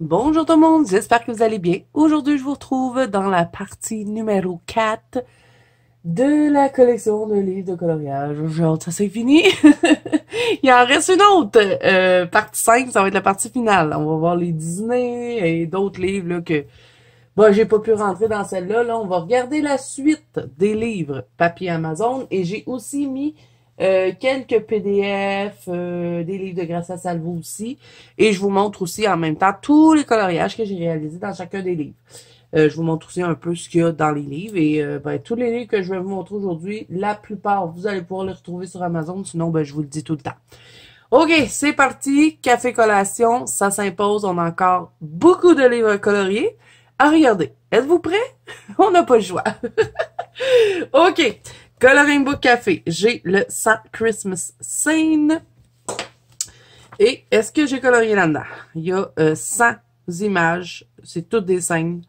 Bonjour tout le monde, j'espère que vous allez bien. Aujourd'hui, je vous retrouve dans la partie numéro 4 de la collection de livres de coloriage. J'ai hâte, ça c'est fini. Il en reste une autre. Partie 5, ça va être la partie finale. On va voir les Disney et d'autres livres là, que bon, j'ai pas pu rentrer dans celle-là. Là, on va regarder la suite des livres papier Amazon et j'ai aussi mis quelques PDF, des livres de Gracia Salvo aussi. Et je vous montre aussi en même temps tous les coloriages que j'ai réalisés dans chacun des livres. Je vous montre aussi un peu ce qu'il y a dans les livres. Et tous les livres que je vais vous montrer aujourd'hui, la plupart, vous allez pouvoir les retrouver sur Amazon. Sinon, je vous le dis tout le temps. OK, c'est parti. Café collation, ça s'impose. On a encore beaucoup de livres coloriés à regarder. Êtes-vous prêts? On n'a pas le choix. OK. Coloring Book Café. J'ai le 100 Christmas Scene. Et est-ce que j'ai colorié là-dedans? Il y a 100 images. C'est toutes des scènes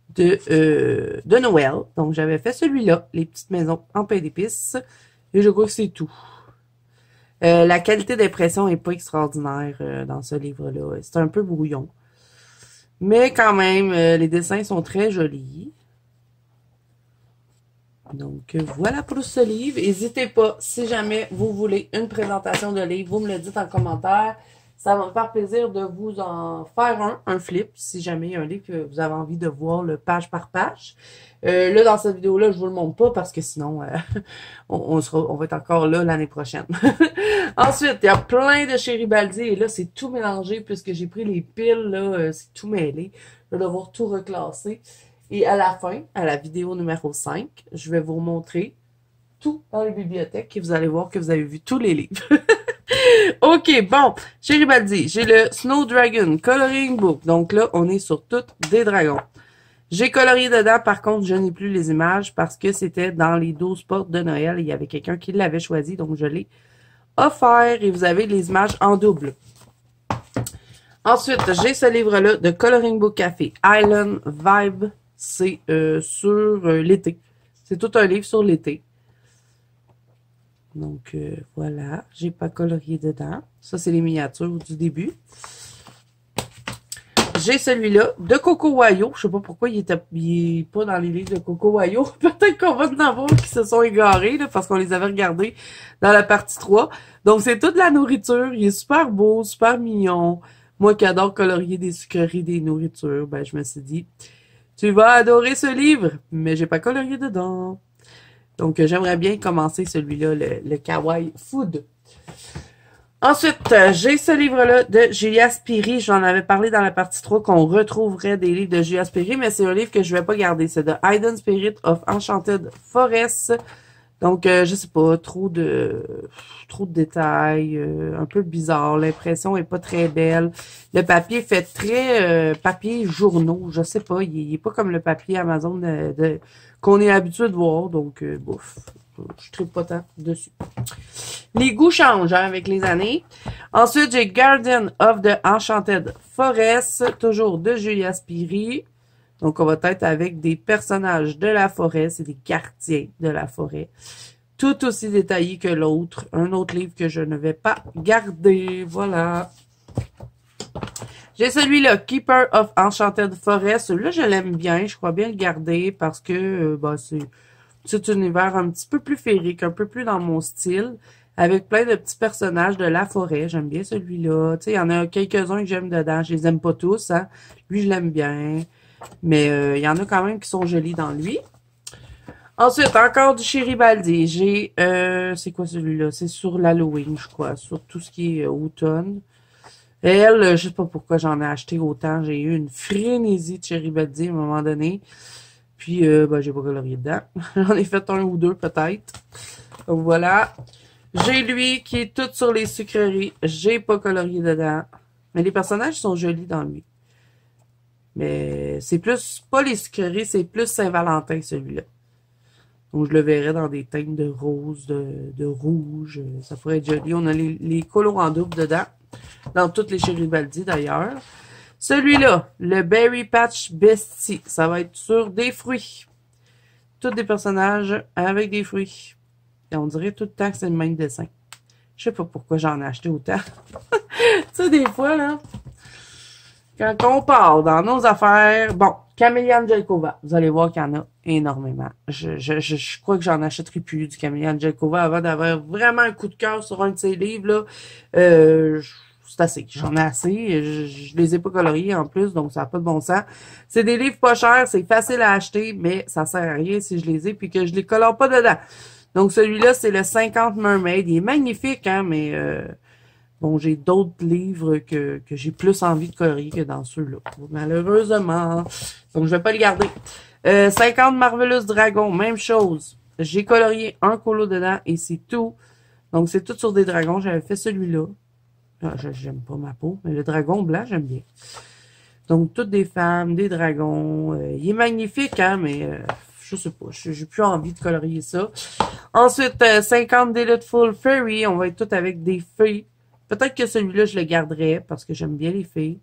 de Noël. Donc, j'avais fait celui-là, les petites maisons en pain d'épices. Et je crois que c'est tout. La qualité d'impression est pas extraordinaire dans ce livre-là. C'est un peu brouillon. Mais quand même, les dessins sont très jolis. Donc, voilà pour ce livre. N'hésitez pas, si jamais vous voulez une présentation de livre, vous me le dites en commentaire. Ça va me faire plaisir de vous en faire un flip, si jamais il y a un livre que vous avez envie de voir le page par page. Là, dans cette vidéo-là, je vous le montre pas parce que sinon, on va être encore là l'année prochaine. Ensuite, il y a plein de Chéribaldi et là, c'est tout mélangé puisque j'ai pris les piles, là, c'est tout mêlé. Je vais devoir tout reclasser. Et à la fin, à la vidéo numéro 5, je vais vous montrer tout dans la bibliothèque et vous allez voir que vous avez vu tous les livres. OK, bon, Chéribaldi, j'ai le Snow Dragon Coloring Book. Donc là, on est sur toutes des dragons. J'ai colorié dedans, par contre, je n'ai plus les images parce que c'était dans les 12 portes de Noël. Il y avait quelqu'un qui l'avait choisi, donc je l'ai offert et vous avez les images en double. Ensuite, j'ai ce livre-là de Coloring Book Café, Island Vibe. C'est sur l'été. C'est tout un livre sur l'été. Donc, voilà. J'ai pas colorié dedans. Ça, c'est les miniatures du début. J'ai celui-là de Coco Wayo. Je sais pas pourquoi il est pas dans les livres de Coco Wayo. Peut-être qu'on va en avoir qui se sont égarés, là, parce qu'on les avait regardés dans la partie 3. Donc, c'est toute la nourriture. Il est super beau, super mignon. Moi qui adore colorier des sucreries, des nourritures, je me suis dit, tu vas adorer ce livre, mais j'ai pas colorié dedans. Donc, j'aimerais bien commencer celui-là, le Kawaii Food. Ensuite, j'ai ce livre-là de Julia Spiri. J'en avais parlé dans la partie 3 qu'on retrouverait des livres de Julia Spiri, mais c'est un livre que je vais pas garder. C'est The Hidden Spirit of Enchanted Forest. Donc, je sais pas, trop de détails, un peu bizarre. L'impression est pas très belle. Le papier fait très papier journaux. Je sais pas, il est pas comme le papier Amazon qu'on est habitué de voir. Donc, bouf, je tripe pas tant dessus. Les goûts changent avec les années. Ensuite, j'ai Guardian of the Enchanted Forest, toujours de Julia Spiri. Donc, on va être avec des personnages de la forêt. C'est des gardiens de la forêt. Tout aussi détaillé que l'autre. Un autre livre que je ne vais pas garder. Voilà. J'ai celui-là, Keeper of Enchanted Forest. Celui-là, je l'aime bien. Je crois bien le garder parce que c'est un univers un petit peu plus féerique, un peu plus dans mon style. Avec plein de petits personnages de la forêt. J'aime bien celui-là. Tu sais, il y en a quelques-uns que j'aime dedans. Je les aime pas tous, hein. Lui, je l'aime bien. Mais il y en a quand même qui sont jolis dans lui. Ensuite, encore du Chéribaldi. J'ai, c'est quoi celui-là? C'est sur l'Halloween, je crois. Sur tout ce qui est automne. Elle, je sais pas pourquoi j'en ai acheté autant. J'ai eu une frénésie de Chéribaldi à un moment donné. Puis, j'ai pas colorié dedans. J'en ai fait un ou deux peut-être. Donc voilà. J'ai lui qui est tout sur les sucreries. J'ai pas colorié dedans. Mais les personnages sont jolis dans lui. Mais c'est plus, pas les sucreries, c'est plus Saint-Valentin, celui-là. Donc, je le verrais dans des teintes de rose, de rouge. Ça pourrait être joli. On a les colos en double dedans. Dans toutes les Chéribaldi, d'ailleurs. Celui-là, le Berry Patch Bestie. Ça va être sur des fruits. Tous des personnages avec des fruits. Et on dirait tout le temps que c'est le même dessin. Je sais pas pourquoi j'en ai acheté autant. Tu sais, des fois, là, Quand on part dans nos affaires, bon, Camélia Angelkova, vous allez voir qu'il y en a énormément. Je crois que j'en achèterai plus du Camélia Angelkova avant d'avoir vraiment un coup de cœur sur un de ces livres, là. C'est assez. J'en ai assez. Je les ai pas coloriés en plus, donc ça n'a pas de bon sens. C'est des livres pas chers, c'est facile à acheter, mais ça sert à rien si je les ai puis que je les colore pas dedans. Donc celui-là, c'est le 50 Mermaid. Il est magnifique, hein, mais bon, j'ai d'autres livres que j'ai plus envie de colorier que dans ceux-là. Malheureusement. Donc, je vais pas les garder. 50 Marvelous Dragons, même chose. J'ai colorié un colo dedans et c'est tout. Donc, c'est tout sur des dragons. J'avais fait celui-là. J'aime pas ma peau, mais le dragon blanc, j'aime bien. Donc, toutes des femmes, des dragons. Il est magnifique, hein, mais je sais pas. J'ai plus envie de colorier ça. Ensuite, 50 Delightful Fairy. On va être tout avec des fées. Peut-être que celui-là, je le garderais parce que j'aime bien les fées.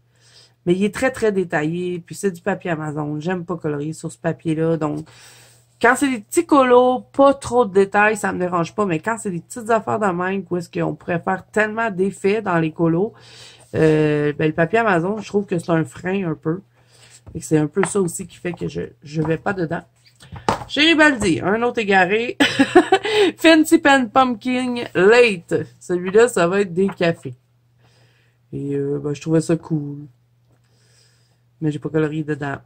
Mais il est très, très détaillé. Puis c'est du papier Amazon. J'aime pas colorier sur ce papier-là. Donc, quand c'est des petits colos, pas trop de détails, ça me dérange pas. Mais quand c'est des petites affaires de même, où est-ce qu'on pourrait faire tellement d'effets dans les colos, ben, le papier Amazon, je trouve que c'est un frein un peu. Et c'est un peu ça aussi qui fait que je vais pas dedans. Géribaldi, un autre égaré. Fancy Pen Pumpkin Late. Celui-là, ça va être des cafés. Et ben, je trouvais ça cool. Mais j'ai pas colorié dedans.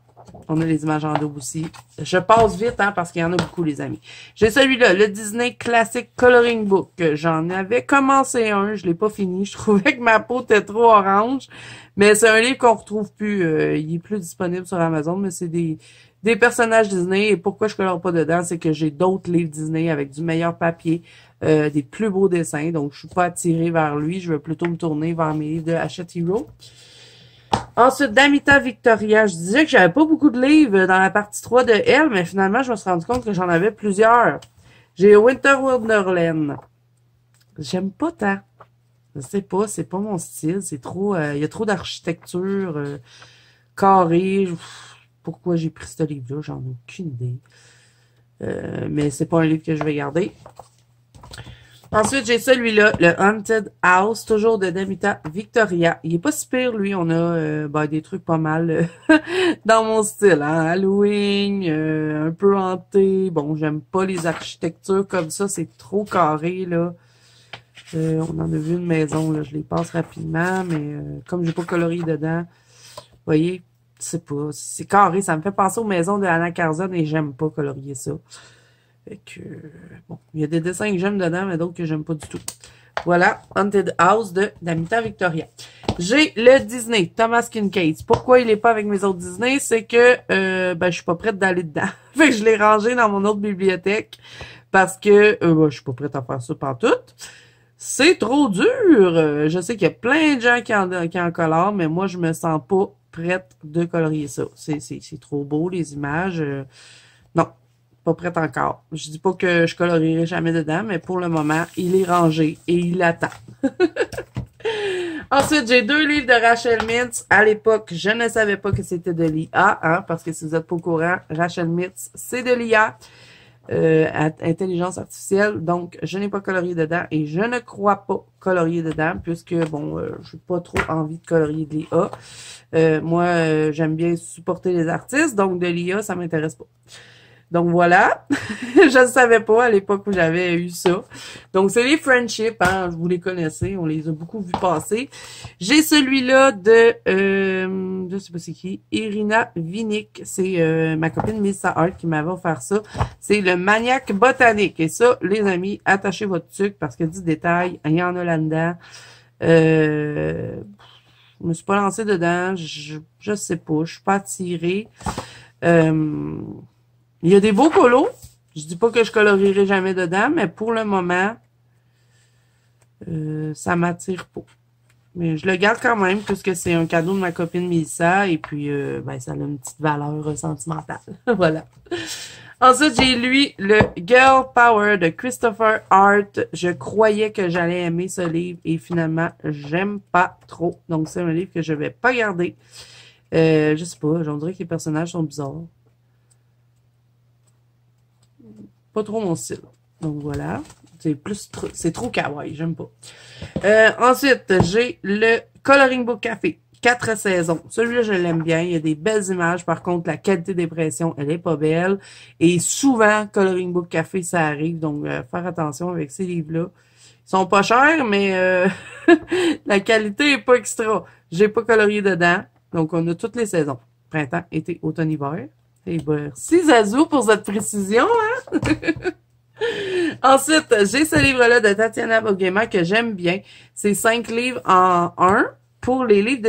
On a les images en dos aussi. Je passe vite, hein, parce qu'il y en a beaucoup, les amis. J'ai celui-là, le Disney Classic Coloring Book. J'en avais commencé un, je l'ai pas fini. Je trouvais que ma peau était trop orange. Mais c'est un livre qu'on retrouve plus. Il est plus disponible sur Amazon, mais c'est des personnages Disney. Et pourquoi je colore pas dedans, c'est que j'ai d'autres livres Disney avec du meilleur papier, des plus beaux dessins. Donc, je suis pas attirée vers lui. Je vais plutôt me tourner vers mes livres de Hachette Hero. Ensuite, Damita Victoria. Je disais que j'avais pas beaucoup de livres dans la partie 3 de elle, mais finalement, je me suis rendu compte que j'en avais plusieurs. J'ai Winter Wonderland. J'aime pas tant. Je sais pas, c'est pas mon style. C'est trop, il y a trop d'architecture carrée. Pourquoi j'ai pris ce livre-là? J'en ai aucune idée. Mais c'est pas un livre que je vais garder. Ensuite, j'ai celui-là, le Haunted House, toujours de Damita Victoria. Il est pas si pire, lui. On a ben, des trucs pas mal dans mon style. Hein? Halloween, un peu hanté. Bon, j'aime pas les architectures comme ça. C'est trop carré, là. On en a vu une maison, là. Je les passe rapidement, mais comme j'ai pas colorié dedans, vous voyez, c'est pas... C'est carré. Ça me fait penser aux maisons de Anna Carzon et j'aime pas colorier ça. Fait que, bon, il y a des dessins que j'aime dedans, mais d'autres que j'aime pas du tout. Voilà, Haunted House de Damita Victoria. J'ai le Disney, Thomas Kincaid. Pourquoi il est pas avec mes autres Disney? C'est que, ben, je suis pas prête d'aller dedans. Fait que je l'ai rangé dans mon autre bibliothèque parce que, ben, je suis pas prête à faire ça pantoute. C'est trop dur. Je sais qu'il y a plein de gens qui en colorent, mais moi, je me sens pas prête de colorier ça. C'est trop beau, les images. Non. Pas prête encore. Je dis pas que je colorierai jamais dedans, mais pour le moment, il est rangé et il attend. Ensuite, j'ai 2 livres de Rachel Mintz. À l'époque, je ne savais pas que c'était de l'IA, hein, parce que si vous êtes pas au courant, Rachel Mintz, c'est de l'IA, intelligence artificielle. Donc, je n'ai pas colorié dedans et je ne crois pas colorier dedans, puisque, bon, j'ai pas trop envie de colorier de l'IA. Moi, j'aime bien supporter les artistes, donc de l'IA, ça m'intéresse pas. Donc voilà, je ne savais pas à l'époque où j'avais eu ça. Donc c'est les Friendship, hein, vous les connaissez, on les a beaucoup vus passer. J'ai celui-là de, je sais pas c'est qui, Irina Vinick, c'est ma copine Missa Hart qui m'avait offert ça. C'est le Maniaque Botanique. Et ça, les amis, attachez votre sucre parce que du détail, il y en a là-dedans. Je me suis pas lancée dedans, je sais pas, je suis pas attirée. Il y a des beaux colos. Je dis pas que je colorierai jamais dedans, mais pour le moment, ça m'attire pas. Mais je le garde quand même, puisque c'est un cadeau de ma copine Mélissa, et puis ben, ça a une petite valeur sentimentale. Voilà. Ensuite, j'ai lu le Girl Power de Christopher Hart. Je croyais que j'allais aimer ce livre, et finalement, j'aime pas trop. Donc, c'est un livre que je vais pas garder. Je sais pas, j'en dirais que les personnages sont bizarres. Pas trop mon style. Donc voilà. C'est trop kawaii. J'aime pas. Ensuite, j'ai le Coloring Book Café. 4 saisons. Celui-là, je l'aime bien. Il y a des belles images. Par contre, la qualité d'impression, elle est pas belle. Et souvent, Coloring Book Café, ça arrive. Donc, faire attention avec ces livres-là. Ils sont pas chers, mais la qualité est pas extra. J'ai pas colorié dedans. Donc, on a toutes les saisons. Printemps, été, automne, hiver. Et merci Zazou pour cette précision, hein? Ensuite, j'ai ce livre-là de Tatiana Bogema que j'aime bien. C'est 5 livres en 1 pour les livres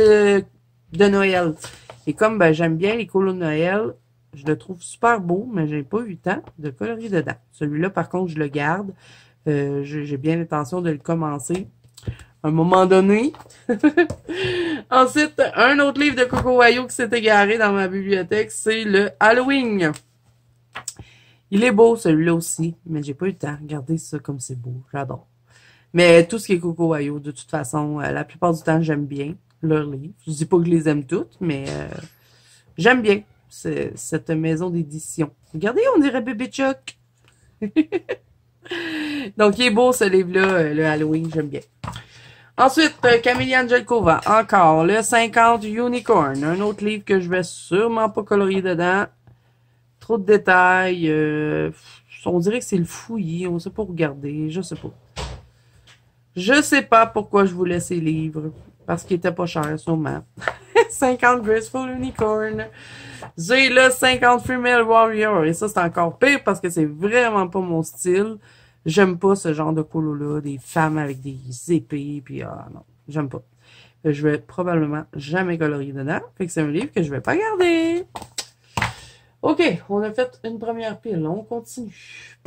de Noël. Et comme ben, j'aime bien les colos de Noël, je le trouve super beau, mais j'ai pas eu le temps de colorier dedans. Celui-là, par contre, je le garde. J'ai bien l'intention de le commencer à un moment donné. Ensuite, un autre livre de Coco Wayo qui s'est égaré dans ma bibliothèque, c'est le Halloween. Il est beau, celui-là aussi, mais j'ai pas eu le temps. Regardez ça comme c'est beau, j'adore. Mais tout ce qui est Coco Wayo, de toute façon, la plupart du temps, j'aime bien leurs livres. Je dis pas que je les aime toutes, mais j'aime bien cette maison d'édition. Regardez, on dirait Bébé Chuck. Donc, il est beau ce livre-là, le Halloween, j'aime bien. Ensuite, Camille Angelkova, encore, le 50 Unicorn, un autre livre que je vais sûrement pas colorier dedans. Trop de détails, on dirait que c'est le fouillis, on sait pas regarder, je sais pas. Je sais pas pourquoi je voulais ces livres, parce qu'ils étaient pas chers, sûrement. 50 Graceful Unicorn. J'ai le 50 Female Warrior, et ça c'est encore pire parce que c'est vraiment pas mon style. J'aime pas ce genre de colo-là, des femmes avec des épées, puis non, j'aime pas. Je vais probablement jamais colorier dedans, fait que c'est un livre que je vais pas garder. OK, on a fait une première pile, on continue.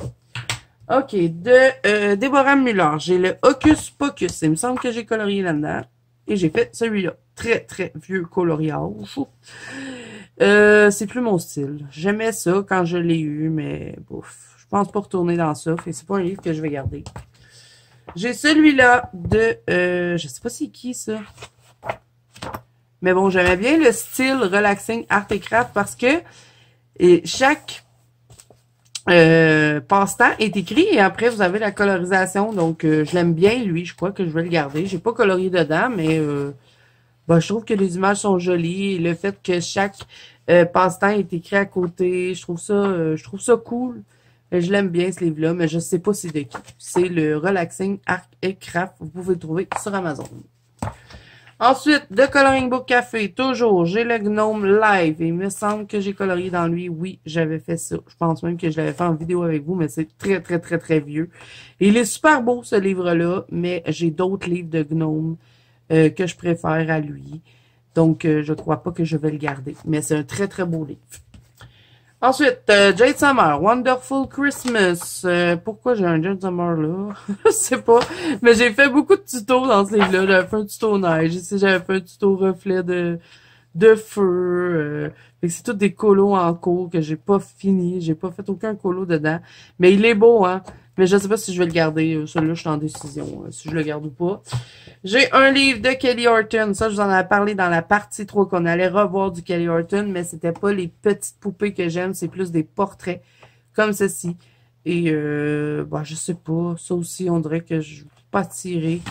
OK, de Déborah Muller, j'ai le Hocus Pocus, il me semble que j'ai colorié là-dedans, et j'ai fait celui-là, très très vieux coloriage. C'est plus mon style, j'aimais ça quand je l'ai eu, mais bouf. Je pense pas retourner dans ça. Fait que c'est pas un livre que je vais garder. J'ai celui-là de... je sais pas c'est qui, ça. Mais bon, j'aimais bien le style Relaxing Art et Craft parce que chaque passe-temps est écrit et après, vous avez la colorisation. Donc, je l'aime bien, lui. Je crois que je vais le garder. J'ai pas colorié dedans, mais je trouve que les images sont jolies. Et le fait que chaque passe-temps est écrit à côté, je trouve ça cool. Je l'aime bien, ce livre-là, mais je sais pas c'est de qui. C'est le Relaxing Art et Craft. Vous pouvez le trouver sur Amazon. Ensuite, de Coloring Book Café, toujours, j'ai le Gnome Live. Et il me semble que j'ai colorié dans lui. Oui, j'avais fait ça. Je pense même que je l'avais fait en vidéo avec vous, mais c'est très, très, très, très vieux. Et il est super beau, ce livre-là, mais j'ai d'autres livres de Gnome que je préfère à lui. Donc, je crois pas que je vais le garder. Mais c'est un très, très beau livre. Ensuite, Jade Summer, Wonderful Christmas. Pourquoi j'ai un Jade Summer là? Je sais pas. Mais j'ai fait beaucoup de tutos dans ce livre-là. J'avais fait un tuto neige. Ici, j'avais fait un tuto reflet de feu. Fait que c'est tous des colos en cours que j'ai pas fini. J'ai pas fait aucun colo dedans. Mais il est beau, hein. Mais je sais pas si je vais le garder. Celui-là, je suis en décision. Si je le garde ou pas. J'ai un livre de Kelly Horton. Ça, je vous en avais parlé dans la partie 3 qu'on allait revoir du Kelly Horton. Mais c'était pas les petites poupées que j'aime. C'est plus des portraits comme ceci. Et, je sais pas. Ça aussi, on dirait que je ne suis pas attirée.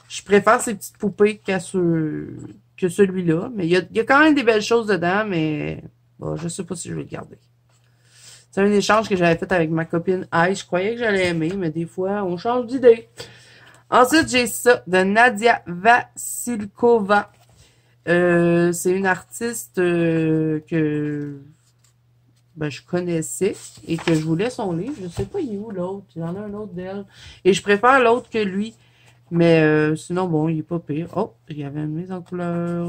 Je préfère ces petites poupées que celui-là. Mais il y a quand même des belles choses dedans. Mais, je sais pas si je vais le garder. C'est un échange que j'avais fait avec ma copine Aïe. Je croyais que j'allais aimer, mais des fois, on change d'idée. Ensuite, j'ai ça de Nadia Vasilkova. C'est une artiste que je connaissais et que je voulais son livre. Je sais pas il est où l'autre. Il y en a un autre d'elle. Et je préfère l'autre que lui. Mais sinon, bon, il est pas pire. Oh, il y avait une mise en couleur.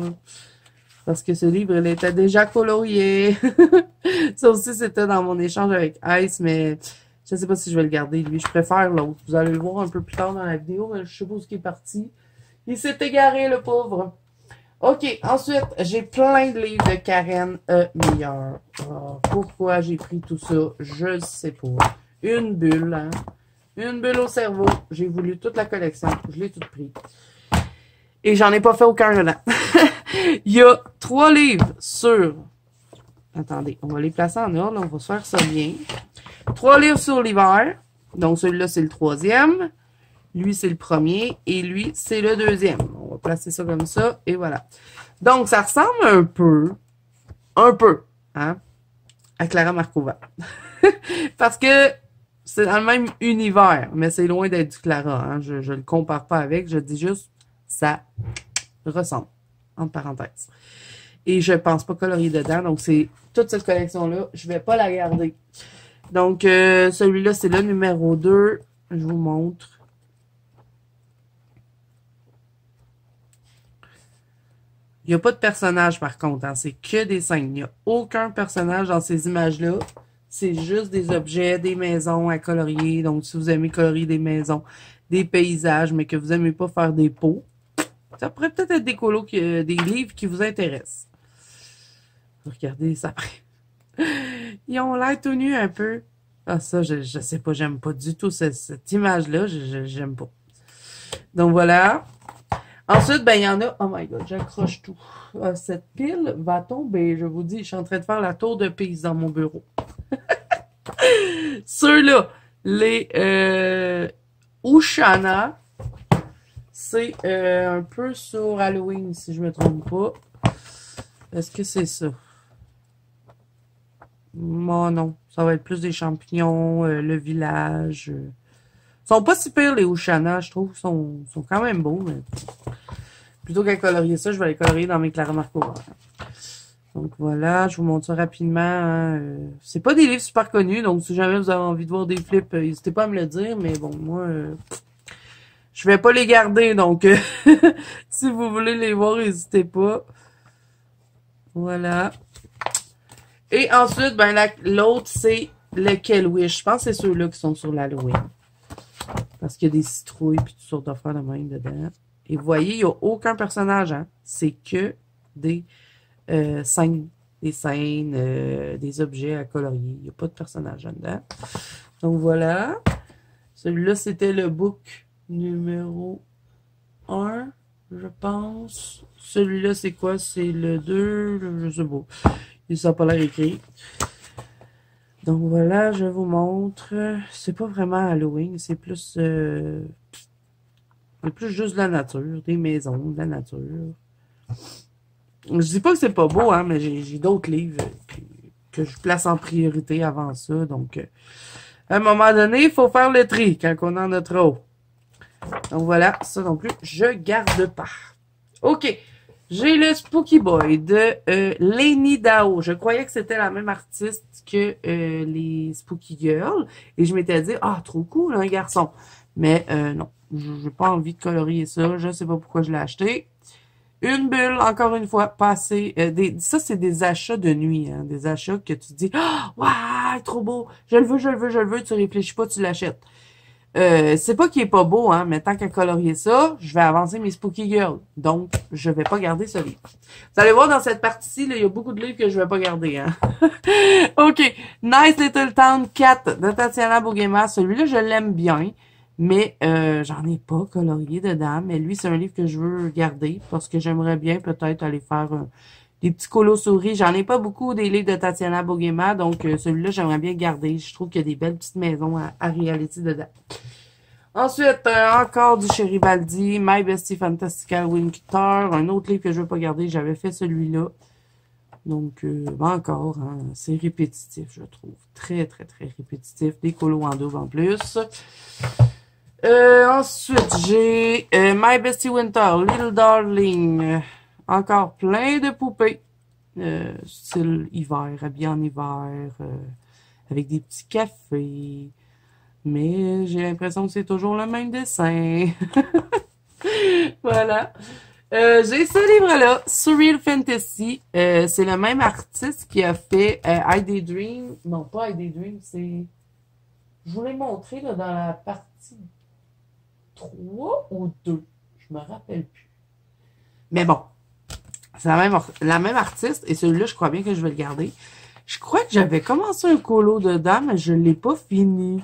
Parce que ce livre, il était déjà colorié. Ça aussi, c'était dans mon échange avec Ice, mais je ne sais pas si je vais le garder, lui. Je préfère l'autre. Vous allez le voir un peu plus tard dans la vidéo, mais je sais pas où il est parti. Il s'est égaré, le pauvre. OK, ensuite, j'ai plein de livres de Karen Meyer. Oh, pourquoi j'ai pris tout ça? Je ne sais pas. Une bulle, hein? Une bulle au cerveau. J'ai voulu toute la collection. Je l'ai toute pris. Et j'en ai pas fait aucun dedans. Il y a 3 livres sur... Attendez, on va les placer en ordre. On va se faire ça bien. 3 livres sur l'hiver. Donc, celui-là, c'est le 3e. Lui, c'est le 1er. Et lui, c'est le 2e. On va placer ça comme ça, et voilà. Donc, ça ressemble un peu, hein, à Clara Markova. Parce que c'est dans le même univers, mais c'est loin d'être du Clara, hein. Je le compare pas avec, je dis juste, ça ressemble, entre parenthèses. Et je pense pas colorier dedans, donc c'est toute cette collection-là, je vais pas la garder. Donc, celui-là, c'est le numéro 2. Je vous montre. Il n'y a pas de personnage, par contre. Hein. C'est que des scènes. Il n'y a aucun personnage dans ces images-là. C'est juste des objets, des maisons à colorier. Donc, si vous aimez colorier des maisons, des paysages, mais que vous n'aimez pas faire des pots, ça pourrait peut-être être des colos, des livres qui vous intéressent. Regardez ça après. Ils ont l'air tout nus un peu. Ah, ça, je sais pas, j'aime pas du tout cette image-là. J'aime pas. Donc, voilà. Ensuite, ben, il y en a. Oh my god, j'accroche tout. Cette pile va tomber, je vous dis. Je suis en train de faire la tour de pise dans mon bureau. Ceux-là, les Ushana, c'est un peu sur Halloween, si je me trompe pas. Est-ce que c'est ça? Oh non, ça va être plus des champignons, le village. Ils sont pas si pires, les Ushana, je trouve. Ils sont quand même beaux, mais plutôt qu'à colorier ça, je vais les colorier dans mes Clara Markova. Donc voilà, je vous montre ça rapidement. Hein. C'est pas des livres super connus, donc si jamais vous avez envie de voir des flips, n'hésitez pas à me le dire, mais bon, moi, je vais pas les garder, donc si vous voulez les voir, n'hésitez pas. Voilà. Et ensuite, ben l'autre, c'est lequel Wish. Je pense que c'est ceux-là qui sont sur l'Halloween. Parce qu'il y a des citrouilles et toutes sortes d'affaires de même dedans. Et vous voyez, il n'y a aucun personnage. Hein? C'est que des scènes. Des scènes, des objets à colorier. Il n'y a pas de personnage dedans. Donc voilà. Celui-là, c'était le book numéro 1, je pense. Celui-là, c'est quoi? C'est le 2, je sais pas. Il n'a pas l'air écrit. Donc voilà, je vous montre. C'est pas vraiment Halloween, c'est plus juste de la nature, des maisons, de la nature. Je dis pas que c'est pas beau, hein, mais j'ai d'autres livres que je place en priorité avant ça. Donc, à un moment donné, il faut faire le tri quand on en a trop. Donc voilà, ça non plus, je garde pas. OK. J'ai le Spooky Boy de Lainey Dao. Je croyais que c'était la même artiste que les Spooky Girls. Et je m'étais dit, ah, trop cool, un garçon. Mais non, j'ai pas envie de colorier ça. Je sais pas pourquoi je l'ai acheté. Une bulle, encore une fois, passée. Ça, c'est des achats de nuit. Hein, des achats que tu te dis, ah, ouais, trop beau. Je le veux, je le veux, je le veux. Tu réfléchis pas, tu l'achètes. C'est pas qu'il est pas beau, hein, mais tant qu'à colorier ça, je vais avancer mes Spooky Girls. Donc, je vais pas garder ce livre. Vous allez voir dans cette partie-ci, il y a beaucoup de livres que je vais pas garder, hein. OK. Nice Little Town 4 de Tatiana Bouguema. Celui-là, je l'aime bien, mais j'en ai pas colorié dedans. Mais lui, c'est un livre que je veux garder parce que j'aimerais bien peut-être aller faire des petits colos souris. J'en ai pas beaucoup des livres de Tatiana Bouguema, donc celui-là, j'aimerais bien garder. Je trouve qu'il y a des belles petites maisons à réalité dedans. Ensuite, encore du Cheribaldi, My Bestie Fantastical Winter, un autre livre que je veux pas garder, j'avais fait celui-là. Donc, encore, hein, c'est répétitif, je trouve. Très, très, très répétitif. Des colos en double en plus. Ensuite, j'ai My Bestie Winter, Little Darling. Encore plein de poupées. Style hiver, habillé en hiver, avec des petits cafés. Mais j'ai l'impression que c'est toujours le même dessin. Voilà. J'ai ce livre-là, Surreal Fantasy. C'est le même artiste qui a fait I Daydream. Non, pas I Daydream, c'est... Je vous l'ai montré là, dans la partie 3 ou 2. Je me rappelle plus. Mais bon, c'est la même artiste. Et celui-là, je crois bien que je vais le garder. Je crois que j'avais commencé un colo dedans, mais je ne l'ai pas fini.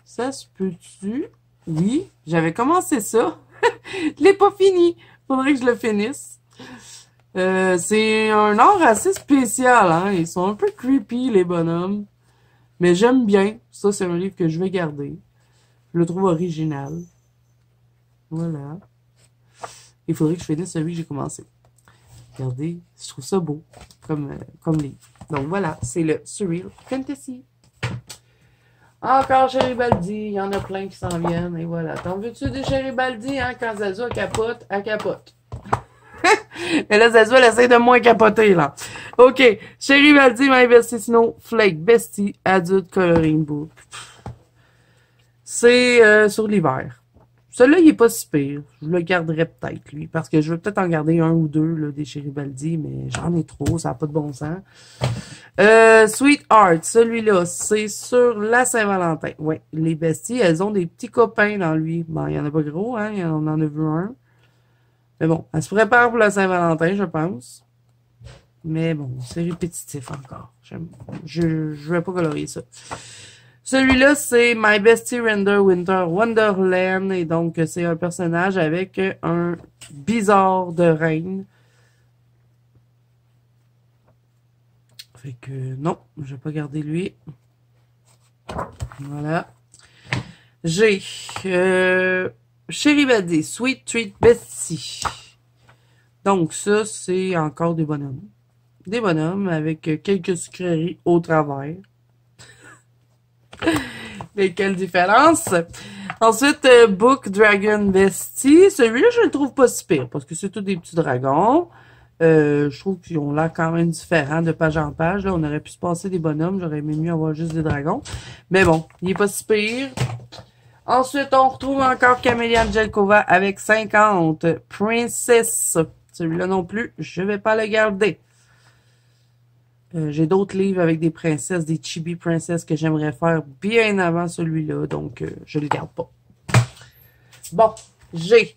Ça se peut-tu? Oui, j'avais commencé ça. Je l'ai pas fini. Faudrait que je le finisse. C'est un art assez spécial, hein. Ils sont un peu creepy, les bonhommes. Mais j'aime bien. Ça, c'est un livre que je vais garder. Je le trouve original. Voilà. Il faudrait que je finisse celui que j'ai commencé. Regardez, je trouve ça beau comme livre. Donc voilà, c'est le Surreal Fantasy. Encore Garibaldi, il y en a plein qui s'en viennent, et voilà. T'en veux-tu de Garibaldi, hein? Quand Zazu capote, elle capote. Et là, Zazu, elle essaie de moins capoter, là. OK. Garibaldi, My Bestie Snow, Flake, Bestie, Adulte Coloring Book. C'est sur l'hiver. Celui-là, il est pas si pire. Je le garderais peut-être, lui, parce que je veux peut-être en garder un ou deux, là, des Garibaldi, mais j'en ai trop, ça n'a pas de bon sens. Sweet Heart, celui-là, c'est sur la Saint-Valentin. Oui, les besties, elles ont des petits copains dans lui. Bon, il y en a pas gros, hein, on en a vu un. Mais bon, elle se prépare pour la Saint-Valentin, je pense. Mais bon, c'est répétitif encore. Je vais pas colorier ça. Celui-là, c'est My Bestie Render Winter Wonderland. Et donc, c'est un personnage avec un bizarre de reine. Fait que non, je vais pas garder lui. Voilà. J'ai Garibaldi, Sweet Treat Bestie. Donc ça, c'est encore des bonhommes. Des bonhommes avec quelques sucreries au travers. Mais quelle différence! Ensuite, Book Dragon Bestie. Celui-là, je le trouve pas si pire parce que c'est tous des petits dragons. Je trouve qu'ils ont l'air quand même différents de page en page. Là, on aurait pu se passer des bonhommes. J'aurais aimé mieux avoir juste des dragons. Mais bon, il est pas si pire. Ensuite, on retrouve encore Camélia Jelkova avec 50. Princess. Celui-là non plus, je vais pas le garder. J'ai d'autres livres avec des princesses, des chibi princesses que j'aimerais faire bien avant celui-là. Donc, je le garde pas. Bon, j'ai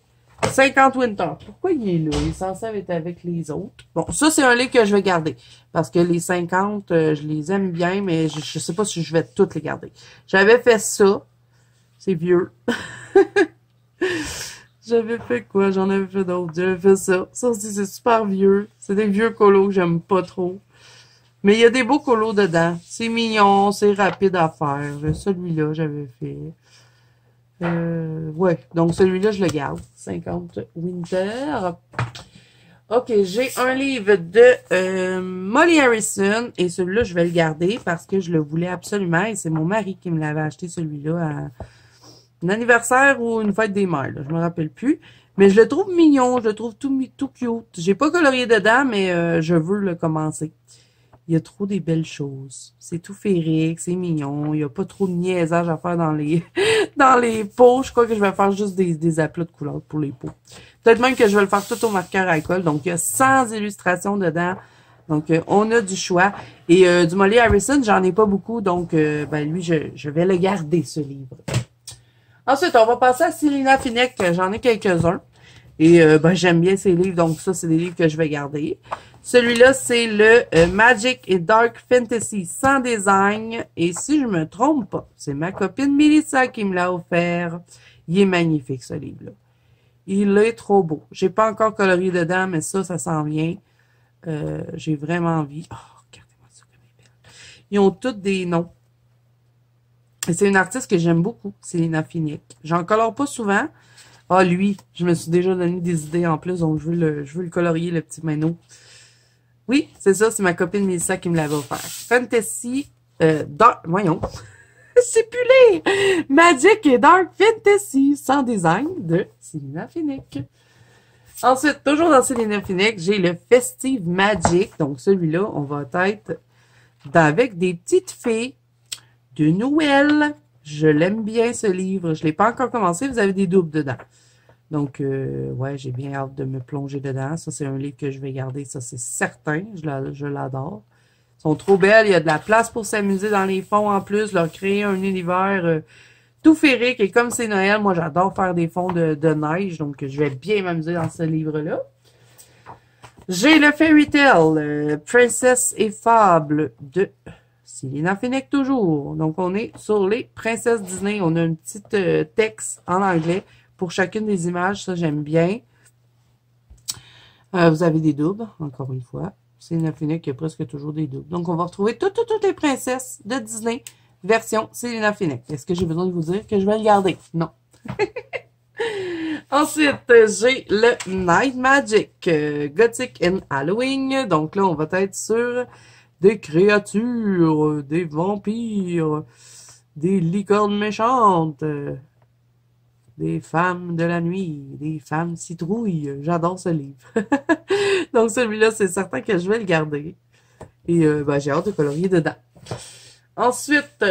50 Winter. Pourquoi il est là? Il est censé être avec les autres. Bon, ça, c'est un livre que je vais garder. Parce que les 50, je les aime bien, mais je sais pas si je vais toutes les garder. J'avais fait ça. C'est vieux. J'avais fait quoi? J'en avais fait d'autres. J'avais fait ça. Ça aussi, c'est super vieux. C'est des vieux colos que j'aime pas trop. Mais il y a des beaux colos dedans. C'est mignon, c'est rapide à faire. Celui-là, j'avais fait. Ouais, donc celui-là, je le garde. 50 Winter. OK, j'ai un livre de Molly Harrison. Et celui-là, je vais le garder parce que je le voulais absolument. Et c'est mon mari qui me l'avait acheté, celui-là, à un anniversaire ou une fête des mères. Là, je me rappelle plus. Mais je le trouve mignon. Je le trouve tout cute. J'ai pas colorié dedans, mais je veux le commencer. Il y a trop des belles choses. C'est tout féerique, c'est mignon. Il n'y a pas trop de niaisage à faire dans les dans les pots. Je crois que je vais faire juste des aplats de couleurs pour les pots. Peut-être même que je vais le faire tout au marqueur à alcool. Donc, il y a 100 illustrations dedans. Donc, on a du choix. Et du Molly Harrison, j'en ai pas beaucoup. Donc, ben lui, je vais le garder, ce livre. Ensuite, on va passer à Selina Finek. J'en ai quelques-uns. Et ben, j'aime bien ces livres. Donc, ça, c'est des livres que je vais garder. Celui-là, c'est le Magic et Dark Fantasy sans design. Et si je me trompe pas, c'est ma copine Melissa qui me l'a offert. Il est magnifique, ce livre-là. Il est trop beau. J'ai pas encore colorié dedans, mais ça s'en vient. J'ai vraiment envie. Oh, regardez-moi ça comme elle est belle. Ils ont tous des noms. Et c'est une artiste que j'aime beaucoup, Selina Finek. J'en colore pas souvent. Ah, lui, je me suis déjà donné des idées en plus, donc je veux le colorier, le petit Mano. Oui, c'est ça, c'est ma copine Melissa qui me l'avait offert. Fantasy, voyons, c'est plus lire! Magic et Dark Fantasy, sans design, de Selina Finek. Ensuite, toujours dans Selina Finek, j'ai le Festive Magic. Donc, celui-là, on va être avec des petites filles de Noël. Je l'aime bien, ce livre. Je l'ai pas encore commencé, vous avez des doubles dedans. Donc, ouais, j'ai bien hâte de me plonger dedans. Ça, c'est un livre que je vais garder, ça, c'est certain. Je l'adore. Ils sont trop belles. Il y a de la place pour s'amuser dans les fonds en plus. Leur créer un univers tout féerique. Et comme c'est Noël, moi, j'adore faire des fonds de neige. Donc, je vais bien m'amuser dans ce livre-là. J'ai le Fairy Tale, Princesse et Fable de Selina Finek toujours. Donc, on est sur les princesses Disney. On a une petite texte en anglais pour chacune des images. Ça, j'aime bien. Vous avez des doubles, encore une fois. Selina Finek, il y a presque toujours des doubles. Donc, on va retrouver toutes les princesses de Disney, version Selina Finek. Est-ce que j'ai besoin de vous dire que je vais le garder? Non. Ensuite, j'ai le Night Magic Gothic and Halloween. Donc là, on va être sur des créatures, des vampires, des licornes méchantes, des femmes de la nuit, des femmes citrouilles. J'adore ce livre. Donc celui-là, c'est certain que je vais le garder. Et ben, j'ai hâte de colorier dedans. Ensuite,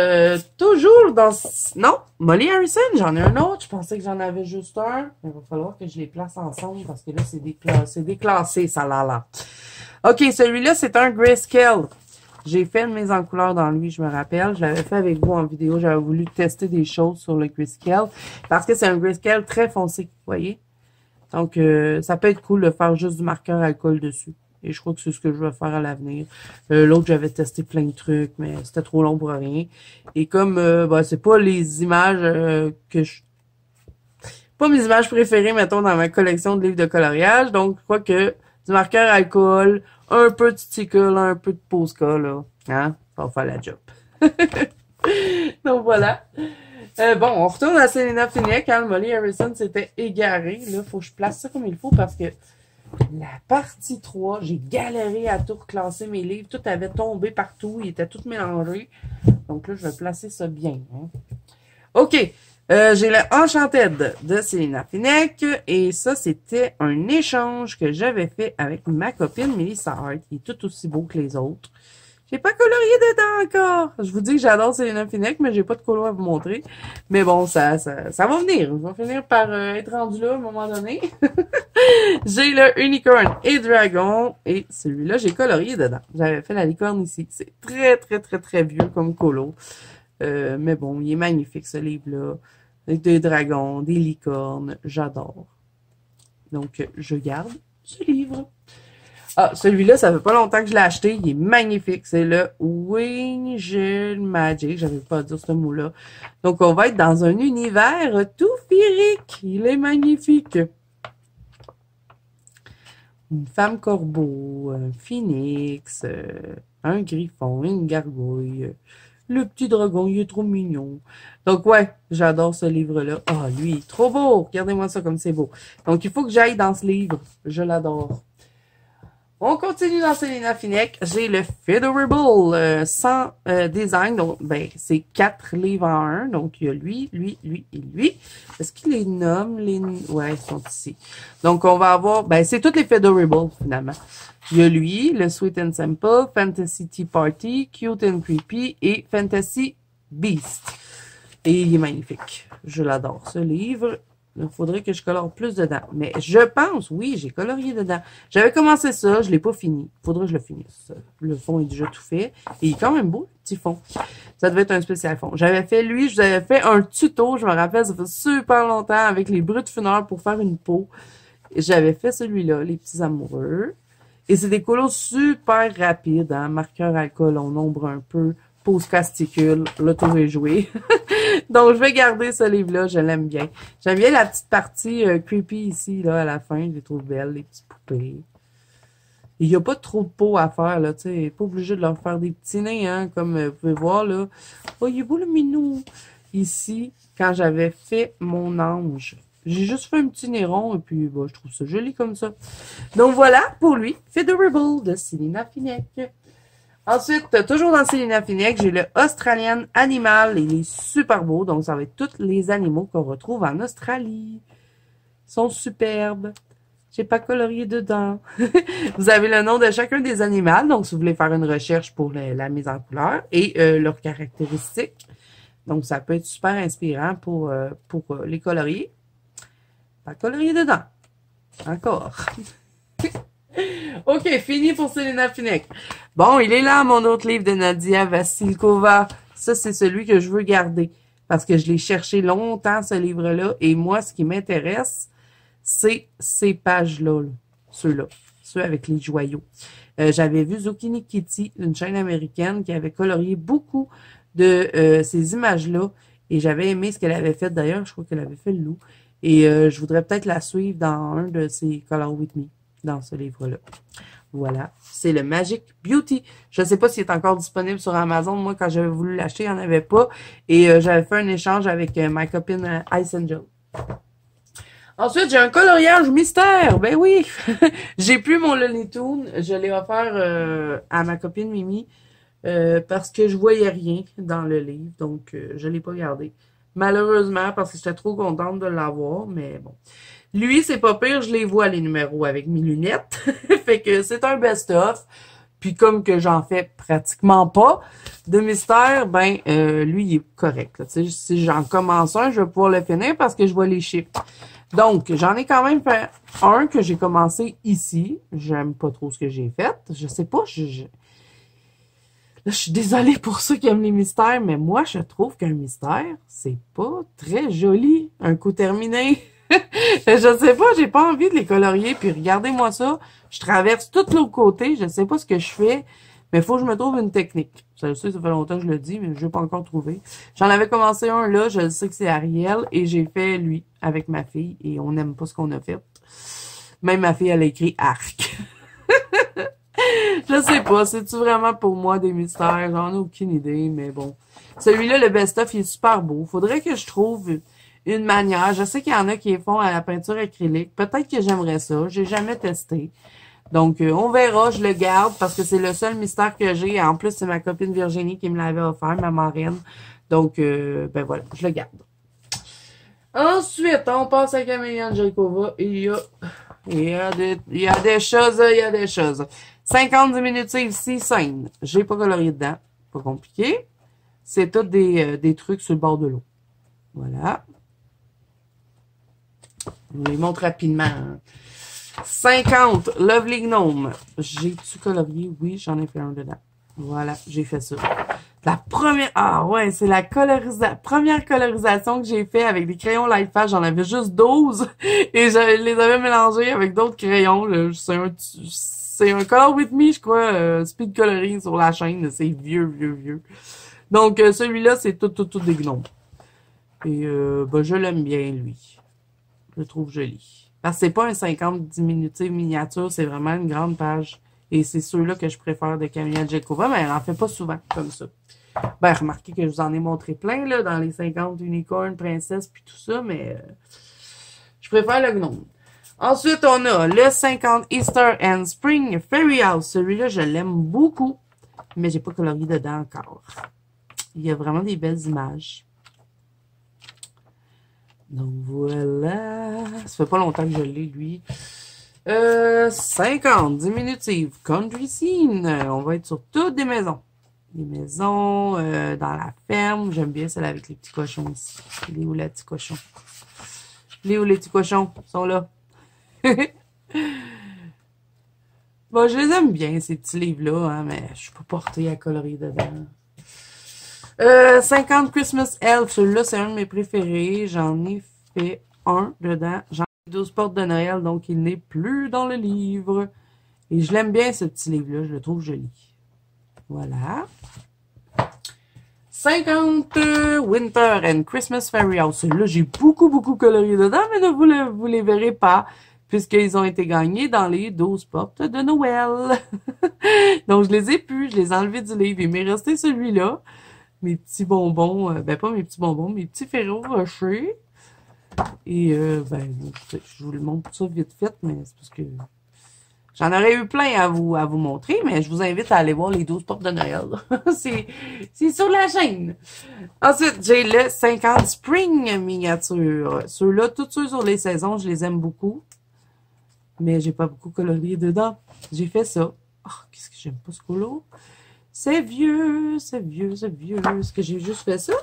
toujours dans... Non, Molly Harrison, j'en ai un autre. Je pensais que j'en avais juste un. Il va falloir que je les place ensemble parce que là, c'est déclassé, ça là. OK, celui-là, c'est un Grayscale. J'ai fait une mise en couleur dans lui, je me rappelle. Je l'avais fait avec vous en vidéo. J'avais voulu tester des choses sur le Grayscale parce que c'est un Grayscale très foncé, vous voyez? Donc, ça peut être cool de faire juste du marqueur alcool dessus. Et je crois que c'est ce que je vais faire à l'avenir. L'autre, j'avais testé plein de trucs, mais c'était trop long pour rien. Et comme, ben, c'est pas les images que je... Pas mes images préférées, mettons, dans ma collection de livres de coloriage. Donc, je crois que du marqueur alcool, un peu de sticker, un peu de Posca, là. Hein? Ça va faire la job. Donc, voilà. Bon, on retourne à Selena Finick. Hein? Molly Harrison s'était égaré. Là, faut que je place ça comme il faut parce que la partie 3, j'ai galéré à tout reclasser mes livres. Tout avait tombé partout. Il était tout mélangé. Donc là, je vais placer ça bien. Hein. OK. J'ai le Enchanted de Selena Finick. Et ça, c'était un échange que j'avais fait avec ma copine Melissa Hart, qui est tout aussi beau que les autres. J'ai pas colorié dedans encore. Je vous dis que j'adore Selena Finick, mais j'ai pas de colo à vous montrer. Mais bon, ça va venir. Je vais finir par être rendu là à un moment donné. J'ai le Unicorn et Dragon. Et celui-là, j'ai colorié dedans. J'avais fait la licorne ici. C'est très, très, très, très vieux comme colo. Mais bon, il est magnifique, ce livre-là. Avec des dragons, des licornes. J'adore. Donc, je garde ce livre. Ah, celui-là, ça fait pas longtemps que je l'ai acheté. Il est magnifique. C'est le Winged Magic. J'avais pas à dire ce mot-là. Donc, on va être dans un univers tout féerique. Il est magnifique. Une femme corbeau, un phénix, un griffon, une gargouille. Le petit dragon, il est trop mignon. Donc, ouais, j'adore ce livre-là. Ah, lui, trop beau. Regardez-moi ça comme c'est beau. Donc, il faut que j'aille dans ce livre. Je l'adore. On continue dans Selena Finick. J'ai le Federable sans design. Donc, ben, c'est 4 livres en un. Donc, il y a lui, lui, lui et lui. Est-ce qu'il les nomme? Ouais, ils sont ici. Donc, on va avoir... Ben, c'est toutes les Federable, finalement. Il y a lui, le Sweet and Simple, Fantasy Tea Party, Cute and Creepy et Fantasy Beast. Et il est magnifique. Je l'adore, ce livre. Il faudrait que je colore plus dedans. Mais je pense, oui, j'ai colorié dedans. J'avais commencé ça, je l'ai pas fini. Faudrait que je le finisse. Le fond est déjà tout fait. Et il est quand même beau, le petit fond. Ça devait être un spécial fond. J'avais fait lui, je vous avais fait un tuto, je me rappelle, ça fait super longtemps, avec les brutes funèbres pour faire une peau. J'avais fait celui-là, les petits amoureux. Et c'est des colos super rapides, hein. Marqueur alcool, on ombre un peu. Pose casticule, le tour est joué. Donc, je vais garder ce livre-là, je l'aime bien. J'aime bien la petite partie creepy ici, là, à la fin. Je les trouve belles, les petites poupées. Il n'y a pas trop de peau à faire, là, tu sais. Pas obligé de leur faire des petits nez, hein, comme vous pouvez voir, là. Oh, il est beau, le minou. Ici, quand j'avais fait mon ange. J'ai juste fait un petit nez rond, et puis, bah, je trouve ça joli comme ça. Donc, voilà, pour lui, Federable de Selena Finick. Ensuite, toujours dans Selena Finick, j'ai le Australian Animal. Il est super beau. Donc, ça va être tous les animaux qu'on retrouve en Australie. Ils sont superbes. J'ai pas colorié dedans. Vous avez le nom de chacun des animaux. Donc, si vous voulez faire une recherche pour la mise en couleur et leurs caractéristiques. Donc, ça peut être super inspirant pour les colorier. Pas colorier dedans. Encore. OK, fini pour Selena Finick. Bon, il est là, mon autre livre de Nadia Vassilkova. Ça, c'est celui que je veux garder. Parce que je l'ai cherché longtemps, ce livre-là. Et moi, ce qui m'intéresse, c'est ces pages-là. Là. Ceux-là. Ceux avec les joyaux. J'avais vu Zucchini Kitty, une chaîne américaine, qui avait colorié beaucoup de ces images-là. Et j'avais aimé ce qu'elle avait fait. D'ailleurs, je crois qu'elle avait fait le loup. Et je voudrais peut-être la suivre dans un de ses Color With Me. Dans ce livre-là. Voilà. C'est le Magic Beauty. Je ne sais pas s'il est encore disponible sur Amazon. Moi, quand j'avais voulu l'acheter, il n'y en avait pas. Et j'avais fait un échange avec ma copine Ice Angel. Ensuite, j'ai un coloriage mystère. Ben oui! J'ai plus mon Looney Tunes. Je l'ai offert à ma copine Mimi parce que je voyais rien dans le livre. Donc, je l'ai pas gardé. Malheureusement, parce que j'étais trop contente de l'avoir. Mais bon. Lui, c'est pas pire. Je les vois, les numéros, avec mes lunettes. Fait que c'est un best-of. Puis comme que j'en fais pratiquement pas de mystère, ben lui, il est correct. Là. Si j'en commence un, je vais pouvoir le finir parce que je vois les chiffres. Donc, j'en ai quand même fait un que j'ai commencé ici. J'aime pas trop ce que j'ai fait. Je sais pas, là, je suis désolée pour ceux qui aiment les mystères, mais moi, je trouve qu'un mystère, c'est pas très joli. Un coup terminé. Je sais pas, j'ai pas envie de les colorier, puis regardez-moi ça. Je traverse tout l'autre côté, je sais pas ce que je fais, mais faut que je me trouve une technique. Ça, ça fait longtemps que je le dis, mais je l'ai pas encore trouvé. J'en avais commencé un là, je sais que c'est Ariel, et j'ai fait lui avec ma fille, et on n'aime pas ce qu'on a fait. Même ma fille, elle a écrit arc. Je sais pas, c'est-tu vraiment pour moi des mystères? J'en ai aucune idée, mais bon. Celui-là, le best-of, il est super beau. Faudrait que je trouve une manière. Je sais qu'il y en a qui les font à la peinture acrylique. Peut-être que j'aimerais ça. J'ai jamais testé. Donc, on verra. Je le garde parce que c'est le seul mystère que j'ai. En plus, c'est ma copine Virginie qui me l'avait offert, ma marraine. Donc, ben voilà, je le garde. Ensuite, on passe à Camélia Angelkova et il y a des choses, il y a des choses. 50 diminutifs, 6 scènes. J'ai pas colorié dedans. Pas compliqué. C'est tout des trucs sur le bord de l'eau. Voilà. Je vous les montre rapidement. 50, Lovely Gnome. J'ai-tu colorié? Oui, j'en ai fait un dedans. Voilà, j'ai fait ça. La première, c'est la première colorisation que j'ai fait avec des crayons Lightfast. J'en avais juste 12 et je les avais mélangés avec d'autres crayons. C'est un Color With Me, je crois, speed coloring sur la chaîne. C'est vieux, vieux, vieux. Donc, celui-là, c'est tout des gnomes. Et, je l'aime bien, lui. Je le trouve joli. Parce que c'est pas un 50 diminutif miniature, c'est vraiment une grande page. Et c'est ceux-là que je préfère de Camélia Angelkova, mais elle en fait pas souvent comme ça. Ben, remarquez que je vous en ai montré plein, là, dans les 50 unicornes, princesses, puis tout ça, mais je préfère le gnome. Ensuite, on a le 50 Easter and Spring Fairy House. Celui-là, je l'aime beaucoup, mais j'ai pas colorié dedans encore. Il y a vraiment des belles images. Donc, voilà. Ça fait pas longtemps que je l'ai, lui. 50 diminutive Country Scene. On va être sur toutes des maisons. Des maisons dans la ferme. J'aime bien celle avec les petits cochons ici. Il est où les petits cochons? Il est où les petits cochons? Ils sont là. Bon, je les aime bien, ces petits livres-là, hein, mais je suis pas portée à colorier dedans. 50 Christmas Elf. Celui-là, c'est un de mes préférés. J'en ai fait un dedans. J'en ai 12 portes de Noël, donc il n'est plus dans le livre. Et je l'aime bien, ce petit livre-là. Je le trouve joli. Voilà. 50 Winter and Christmas Fairy House. Celui-là, j'ai beaucoup colorié dedans, mais vous les verrez pas, puisqu'ils ont été gagnés dans les 12 portes de Noël. Donc, je les ai plus. Je les ai enlevés du livre. Il m'est resté celui-là. Mes petits bonbons, pas mes petits bonbons, mes petits Ferrero Rocher. Et, je vous le montre tout ça vite fait, mais c'est parce que j'en aurais eu plein à vous montrer, mais je vous invite à aller voir les 12 portes de Noël. c'est sur la chaîne. Ensuite, j'ai le 50 Spring miniature. Ceux-là, tous ceux sur les saisons, je les aime beaucoup. Mais j'ai pas beaucoup colorié dedans. J'ai fait ça. Oh, qu'est-ce que j'aime pas ce colo? C'est vieux, c'est vieux, c'est vieux. Est-ce que j'ai juste fait ça?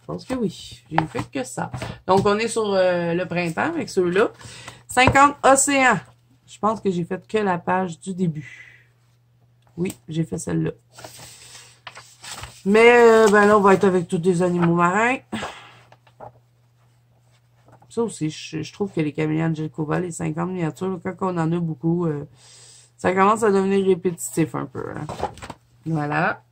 Je pense que oui. J'ai fait que ça. Donc, on est sur le printemps avec ceux-là. 50 Océans. Je pense que j'ai fait que la page du début. Oui, j'ai fait celle-là. Mais, là, on va être avec tous des animaux marins. Ça aussi, je trouve que les Camélia Angelkova, les 50 miniatures, quand on en a beaucoup, ça commence à devenir répétitif un peu. Hein. Voilà.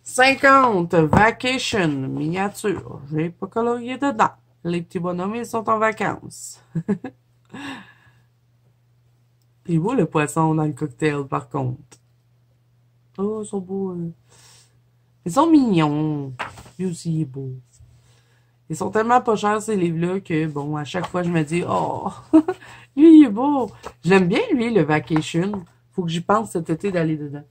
50 Vacation miniature. Je n'ai pas colorié dedans. Les petits bonhommes, ils sont en vacances. Il est beau le poisson dans le cocktail, par contre. Oh, ils sont beaux. Ils sont mignons. Lui aussi, il est beau. Ils sont tellement pas chers, ces livres-là, que, bon, à chaque fois, je me dis, oh, lui, il est beau. J'aime bien, lui, le Vacation. Faut que j'y pense cet été d'aller dedans.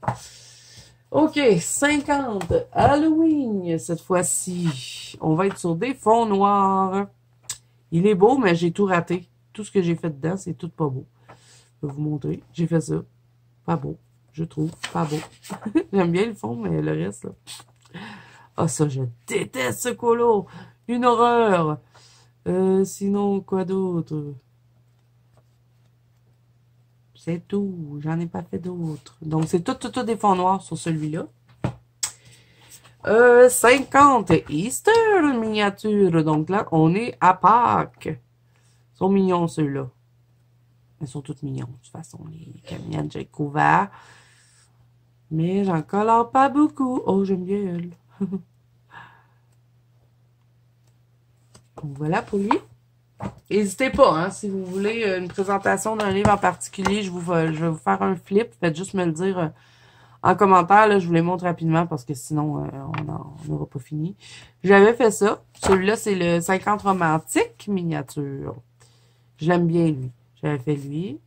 OK, 50. Halloween, cette fois-ci. On va être sur des fonds noirs. Il est beau, mais j'ai tout raté. Tout ce que j'ai fait dedans, c'est tout pas beau. Je vais vous montrer. J'ai fait ça. Pas beau. Je trouve. Pas beau. J'aime bien le fond, mais le reste, là. Ah, ça, je déteste ce colo. Une horreur. Sinon, quoi d'autre? C'est tout. J'en ai pas fait d'autres. Donc, c'est tout des fonds noirs sur celui-là. 50 Easter miniature. Donc là, on est à Pâques. Ils sont mignons, ceux-là. Ils sont tous mignons. De toute façon, les camionnettes, j'ai couvert. Mais j'en colore pas beaucoup. Oh, j'aime bien elle. Donc, voilà pour lui. N'hésitez pas, hein, si vous voulez une présentation d'un livre en particulier, je vais vous faire un flip. Faites juste me le dire en commentaire. Là, je vous les montre rapidement parce que sinon, on n'aura pas fini. J'avais fait ça. Celui-là, c'est le 50 romantique miniature. Je l'aime bien, lui. J'avais fait lui.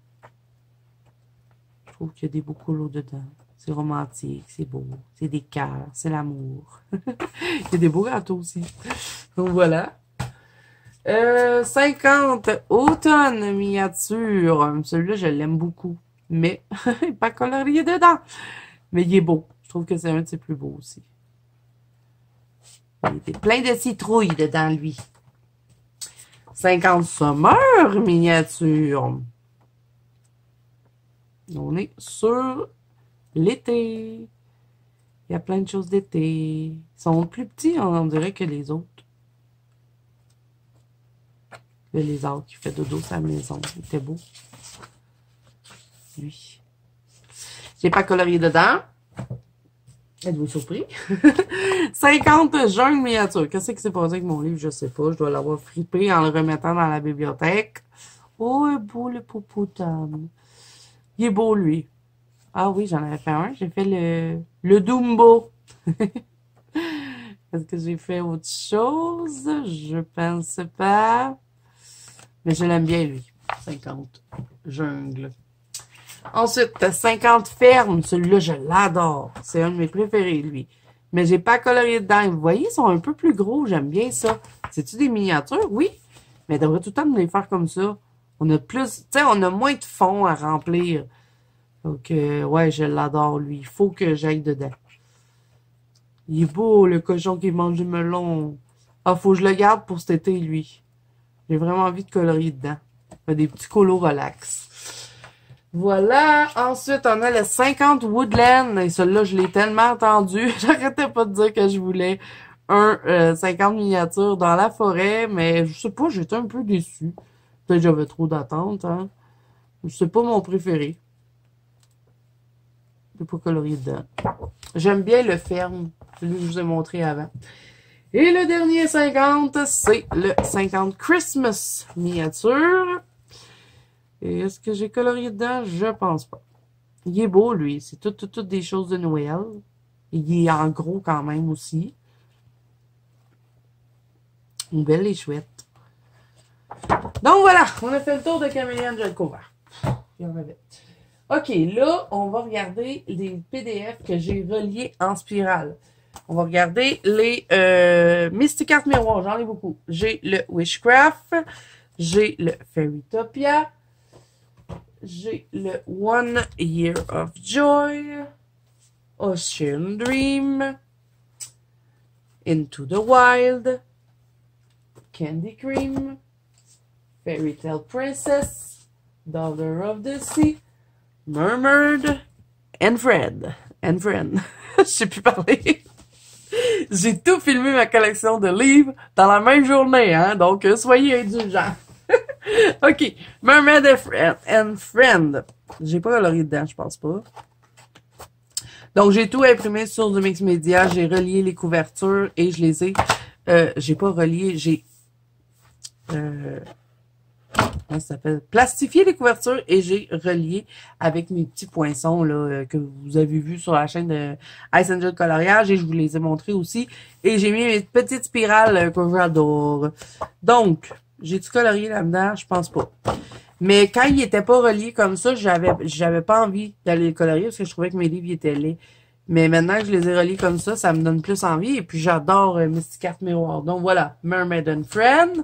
Je trouve qu'il y a des beaux couleurs dedans. C'est romantique, c'est beau. C'est des cœurs, c'est l'amour. Il y a des beaux gâteaux aussi. Donc, voilà. 50 automne miniature. Celui-là, je l'aime beaucoup. Mais, il n'est pas colorié dedans. Mais il est beau. Je trouve que c'est un de ses plus beaux aussi. Il était plein de citrouilles dedans, lui. 50 summer miniature. On est sur l'été. Il y a plein de choses d'été. Ils sont plus petits, on dirait, que les autres. Le lézard qui fait dodo sa maison. Il était beau. Lui. J'ai pas colorié dedans. Êtes-vous surpris? 50 jeunes miniatures. Qu'est-ce que c'est passé avec mon livre? Je sais pas. Je dois l'avoir frippé en le remettant dans la bibliothèque. Oh, il est beau le popotam. Il est beau, lui. Ah oui, j'en avais fait un. J'ai fait le Dumbo. Est-ce que j'ai fait autre chose? Je pense pas. Mais je l'aime bien, lui. 50 jungle. Ensuite, 50 fermes. Celui-là, je l'adore. C'est un de mes préférés, lui. Mais j'ai pas colorié dedans. Vous voyez, ils sont un peu plus gros. J'aime bien ça. C'est-tu des miniatures? Oui. Mais il devrait tout le temps me les faire comme ça. On a plus, tu sais, on a moins de fond à remplir. Donc, ouais, je l'adore, lui. Il faut que j'aille dedans. Il est beau, le cochon qui mange du melon. Ah, faut que je le garde pour cet été, lui. J'ai vraiment envie de colorier dedans. Des petits colos relax. Voilà. Ensuite, on a le 50 Woodland. Et celui-là, je l'ai tellement attendu. J'arrêtais pas de dire que je voulais un 50 miniatures dans la forêt. Mais je sais pas, j'étais un peu déçue. Peut-être que j'avais trop d'attente. Hein. C'est pas mon préféré. Je peux pas colorier dedans. J'aime bien le ferme. Celui que je vous ai montré avant. Et le dernier 50, c'est le 50 Christmas miniature. Et est-ce que j'ai colorié dedans? Je pense pas. Il est beau, lui. C'est tout des choses de Noël. Il est en gros quand même aussi. Une belle et chouette. Donc voilà, on a fait le tour de Camélia Angel Cover. OK, là, on va regarder les PDF que j'ai reliés en spirale. On va regarder les Mystic Art Miroir. J'en ai beaucoup. J'ai le Wishcraft. J'ai le Fairytopia. J'ai le One Year of Joy. Ocean Dream. Into the Wild. Candy Cream. Fairy Tale Princess. Daughter of the Sea. Mermaid. And Friend. And Friend. Je sais plus parler. J'ai tout filmé ma collection de livres dans la même journée, hein. Donc, soyez indulgents. OK. Mermaid and Friend. J'ai pas colorié dedans, je pense pas. Donc, j'ai tout imprimé sur du Mix Media. J'ai relié les couvertures et je les ai... j'ai pas relié, j'ai... Ça s'appelle plastifier les couvertures et j'ai relié avec mes petits poinçons là que vous avez vus sur la chaîne de Ice Angel Coloriage et je vous les ai montrés aussi. Et j'ai mis mes petites spirales que j'adore. Donc, j'ai-tu colorié là-dedans? Je pense pas. Mais quand il était pas relié comme ça, j'avais pas envie d'aller les colorier parce que je trouvais que mes livres étaient laids. Mais maintenant que je les ai reliés comme ça me donne plus envie. Et puis j'adore Mystic Art Miroir. Donc voilà, Mermaid and Friend.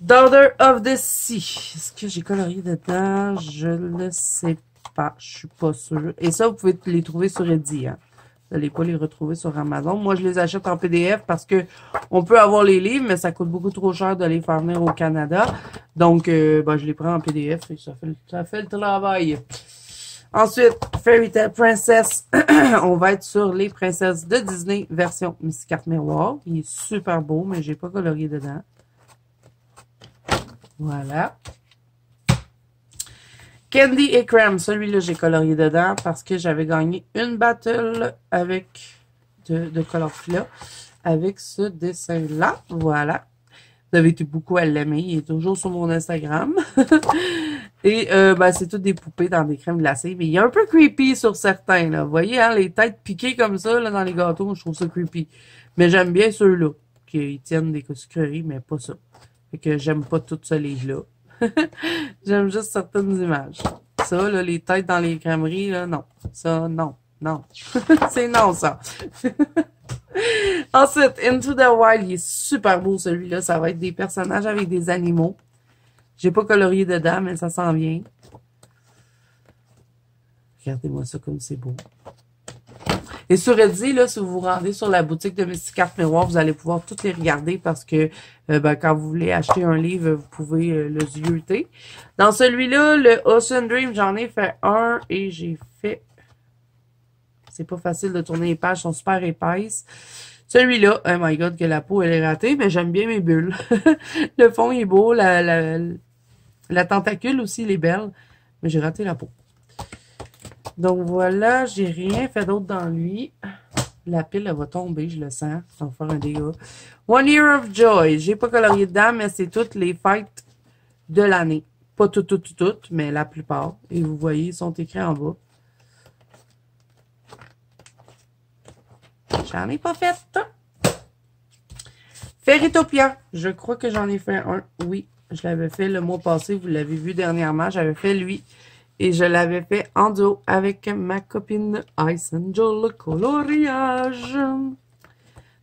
Daughter of the Sea. Est-ce que j'ai colorié dedans? Je le sais pas. Je suis pas sûre. Et ça, vous pouvez les trouver sur Etsy. Hein. Vous n'allez pas les retrouver sur Amazon. Moi, je les achète en PDF parce que on peut avoir les livres, mais ça coûte beaucoup trop cher de les faire venir au Canada. Donc, je les prends en PDF et ça fait le travail. Ensuite, Fairy Tail Princess. On va être sur les princesses de Disney version Mystic Art Miroir. Il est super beau, mais j'ai pas colorié dedans. Voilà. Candy et Crème. Celui-là, j'ai colorié dedans parce que j'avais gagné une battle avec de Colorfila avec ce dessin-là. Voilà. Vous avez été beaucoup à l'aimer. Il est toujours sur mon Instagram. Et c'est toutes des poupées dans des crèmes glacées. Mais il est un peu creepy sur certains. Là. Vous voyez, hein, les têtes piquées comme ça là, dans les gâteaux, je trouve ça creepy. Mais j'aime bien ceux-là qui tiennent des sucreries, mais pas ça. Fait que j'aime pas tout ce livre-là. J'aime juste certaines images. Ça, là, les têtes dans les crèmeries, là, non. Ça, non. Non. C'est non, ça. Ensuite, Into the Wild, il est super beau, celui-là. Ça va être des personnages avec des animaux. J'ai pas colorié dedans, mais ça s'en vient. Regardez-moi ça comme c'est beau. Et sur Etsy, là, si vous vous rendez sur la boutique de Mystic Art Miroir, vous allez pouvoir toutes les regarder parce que quand vous voulez acheter un livre, vous pouvez le zioter. Dans celui-là, le Ocean Dream, j'en ai fait un et j'ai fait... C'est pas facile de tourner les pages, elles sont super épaisses. Celui-là, oh my god, que la peau, elle est ratée, mais j'aime bien mes bulles. Le fond est beau, la tentacule aussi, elle est belle, mais j'ai raté la peau. Donc voilà, j'ai rien fait d'autre dans lui. La pile, elle va tomber, je le sens. Ça va faire un dégât. One Year of Joy. J'ai pas colorié dedans, mais c'est toutes les fêtes de l'année. Pas toutes, mais la plupart. Et vous voyez, ils sont écrits en bas. J'en ai pas fait. Fairytopia. Je crois que j'en ai fait un. Oui, je l'avais fait le mois passé. Vous l'avez vu dernièrement. J'avais fait lui. Et je l'avais fait en duo avec ma copine Ice Angel Coloriage.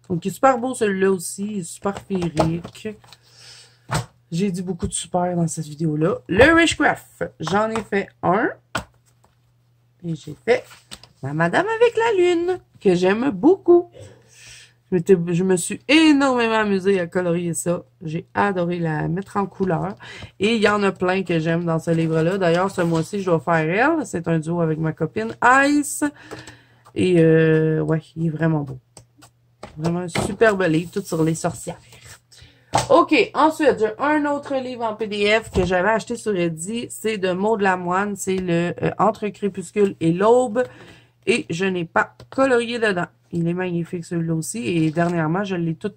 Donc, il est super beau celui-là aussi. Il est super féerique. J'ai dit beaucoup de super dans cette vidéo-là. Le Witchcraft. J'en ai fait un. Et j'ai fait la Madame avec la Lune. Que j'aime beaucoup. Je me suis énormément amusée à colorier ça. J'ai adoré la mettre en couleur. Et il y en a plein que j'aime dans ce livre-là. D'ailleurs, ce mois-ci, je dois faire elle. C'est un duo avec ma copine Ice. Et ouais, il est vraiment beau. Vraiment un superbe livre, tout sur les sorcières. OK, ensuite, j'ai un autre livre en PDF que j'avais acheté sur Etsy. C'est de Maud Lamoine. C'est le Entre Crépuscule et l'Aube. Et je n'ai pas colorié dedans. Il est magnifique celui-là aussi. Et dernièrement, je l'ai tout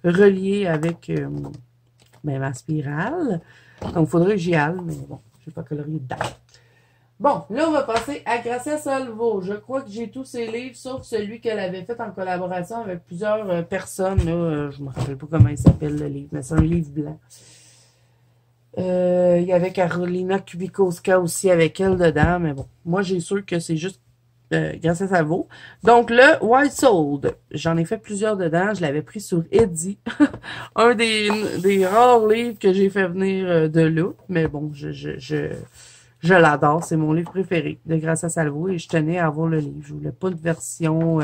relié avec ma spirale. Donc, il faudrait que j'y aille. Mais bon, je n'ai pas colorié dedans. Bon, là, on va passer à Gracia Salvo. Je crois que j'ai tous ses livres, sauf celui qu'elle avait fait en collaboration avec plusieurs personnes. Là, je ne me rappelle pas comment il s'appelle le livre, mais c'est un livre blanc. Il y avait Carolina Kubikowska aussi avec elle dedans. Mais bon, moi, j'ai sûr que c'est juste Gracia Salvo. Donc, le White Soul, j'en ai fait plusieurs dedans. Je l'avais pris sur Etsy. Un des rares livres que j'ai fait venir de là. Mais bon, je l'adore. C'est mon livre préféré de Gracia Salvo et je tenais à avoir le livre. Je voulais pas de version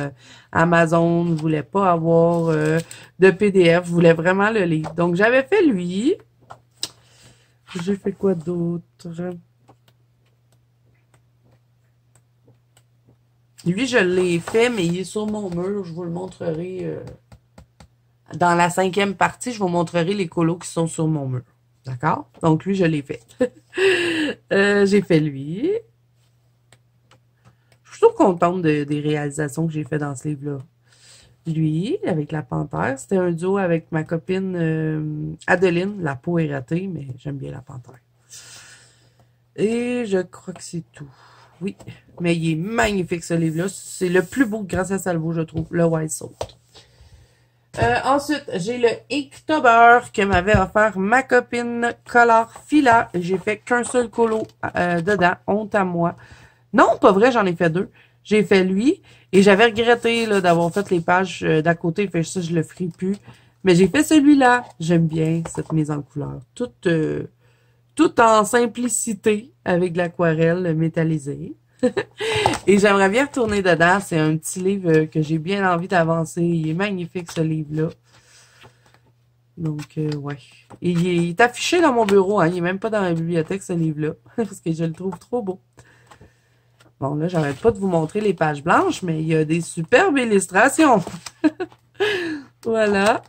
Amazon. Je voulais pas avoir de PDF. Je voulais vraiment le livre. Donc, j'avais fait lui. J'ai fait quoi d'autre? Lui, je l'ai fait, mais il est sur mon mur. Je vous le montrerai dans la 5e partie. Je vous montrerai les colos qui sont sur mon mur. D'accord? Donc, lui, je l'ai fait. J'ai fait lui. Je suis toujours contente des réalisations que j'ai fait dans ce livre-là. lui, avec la panthère. C'était un duo avec ma copine Adeline. La peau est ratée, mais j'aime bien la panthère. Et je crois que c'est tout. Oui, mais il est magnifique ce livre-là. C'est le plus beau grâce à Salvo, je trouve, le White Salt. Ensuite, j'ai le Inktober que m'avait offert ma copine Color Fila. J'ai fait qu'un seul colo dedans, honte à moi. Non, pas vrai, j'en ai fait deux. J'ai fait lui et j'avais regretté d'avoir fait les pages d'à côté. Fait ça, je le ferai plus. Mais j'ai fait celui-là. J'aime bien cette mise en couleur. Tout en simplicité avec de l'aquarelle métallisée. Et j'aimerais bien retourner dedans. C'est un petit livre que j'ai bien envie d'avancer. Il est magnifique, ce livre-là. Donc, ouais. Et il est affiché dans mon bureau. Hein. Il est même pas dans la bibliothèque, ce livre-là. Parce que je le trouve trop beau. Bon, là, j'arrête pas de vous montrer les pages blanches, mais il y a des superbes illustrations. Voilà.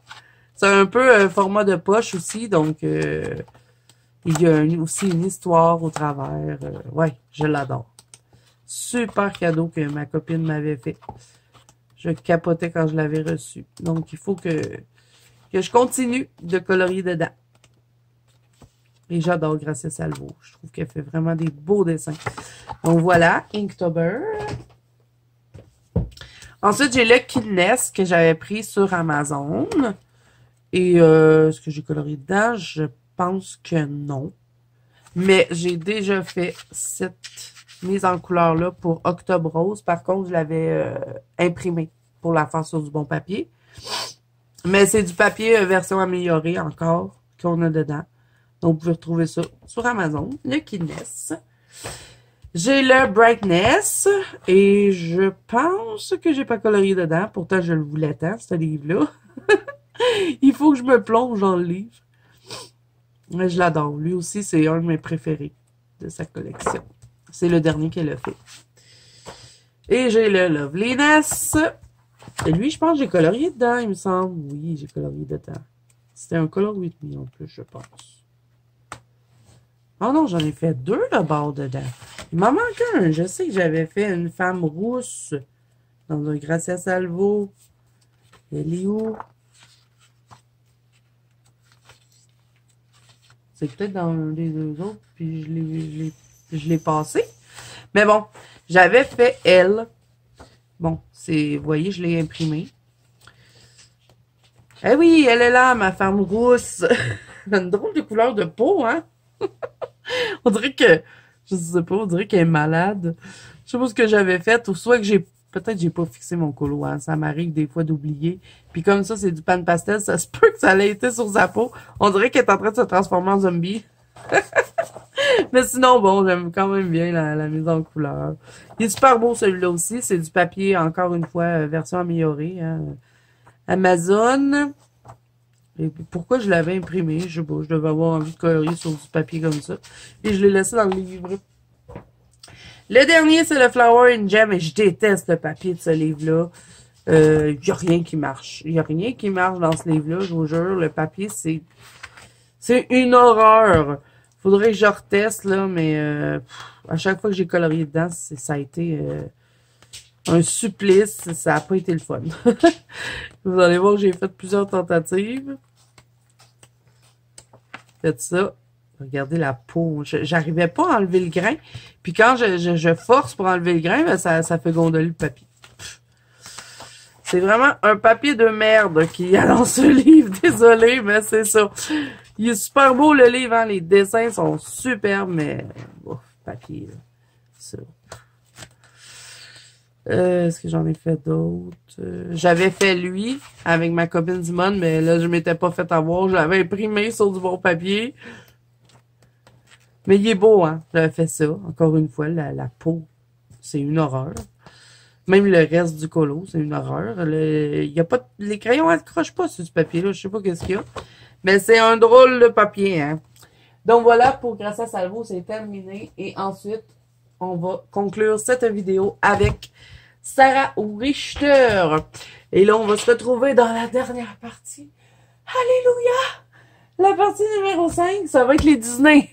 C'est un peu un format de poche aussi. Donc, il y a aussi une histoire au travers. Ouais, je l'adore. Super cadeau que ma copine m'avait fait. Je capotais quand je l'avais reçu. Donc, il faut que je continue de colorier dedans. Et j'adore Gracia Salvo. Je trouve qu'elle fait vraiment des beaux dessins. Donc, voilà, Inktober. Ensuite, j'ai le Kidness que j'avais pris sur Amazon. Et est-ce que j'ai colorié dedans? Je pense que non. Mais j'ai déjà fait cette mise en couleur-là pour Octobre Rose. Par contre, je l'avais imprimé pour la faire sur du bon papier. Mais c'est du papier version améliorée encore qu'on a dedans. Donc, vous pouvez retrouver ça sur Amazon. Le Kidness. J'ai le Brightness. Et je pense que j'ai pas colorié dedans. Pourtant, je le voulais tant, ce livre-là. Il faut que je me plonge dans le livre. Mais je l'adore. Lui aussi, c'est un de mes préférés de sa collection. C'est le dernier qu'elle a fait. Et j'ai le Loveliness. Et lui, je pense que j'ai colorié dedans, il me semble. Oui, j'ai colorié dedans. C'était un Color With Me en plus, je pense. Oh non, j'en ai fait deux là-bas dedans. Il m'en manque un. Je sais que j'avais fait une femme rousse dans un Gracia Salvo. Elle est où? C'est peut-être dans les deux autres, puis je l'ai passé. Mais bon, j'avais fait elle. Bon, vous voyez, je l'ai imprimé. Eh oui, elle est là, ma femme rousse. Une drôle de couleur de peau, hein? On dirait que, je sais pas, on dirait qu'elle est malade. Je sais pas ce que j'avais fait, ou soit que peut-être j'ai pas fixé mon colo, hein. Ça m'arrive des fois d'oublier. Puis comme ça, c'est du pan pastel, ça se peut que ça ait été sur sa peau. On dirait qu'elle est en train de se transformer en zombie. Mais sinon, bon, j'aime quand même bien la mise en couleur. Il est super beau celui-là aussi. C'est du papier, encore une fois, version améliorée. Hein. Amazon. Et pourquoi je l'avais imprimé? Je sais pas, je devais avoir envie de colorier sur du papier comme ça. Et je l'ai laissé dans le livre. Le dernier, c'est le Flower in Gem. Et je déteste le papier de ce livre-là. Il n'y a rien qui marche. Il n'y a rien qui marche dans ce livre-là, je vous jure. Le papier, c'est une horreur. Faudrait que je reteste, là, mais à chaque fois que j'ai colorié dedans, ça a été un supplice. Ça n'a pas été le fun. Vous allez voir que j'ai fait plusieurs tentatives. Faites ça. Regardez la peau. J'arrivais pas à enlever le grain. Puis quand je force pour enlever le grain, ben ça fait gondoler le papier. C'est vraiment un papier de merde qu'il y a dans ce livre. Désolé, mais c'est ça. Il est super beau, le livre. Hein? Les dessins sont superbes, mais... Ouf, papier, là. Ça. Est-ce que j'en ai fait d'autres? J'avais fait lui, avec ma copine Simone, mais là, je m'étais pas fait avoir. Je l'avais imprimé sur du bon papier. Mais il est beau, hein? J'avais fait ça. Encore une fois, la peau, c'est une horreur. Même le reste du colo, c'est une horreur. Y a pas, les crayons accrochent pas sur ce papier-là. Je sais pas qu'est-ce qu'il y a. Mais c'est un drôle de papier, hein. Donc voilà, pour Gracia Salvo, c'est terminé. Et ensuite, on va conclure cette vidéo avec Sarah Richter. Et là, on va se retrouver dans la dernière partie. Alléluia! La partie numéro 5, ça va être les Disney.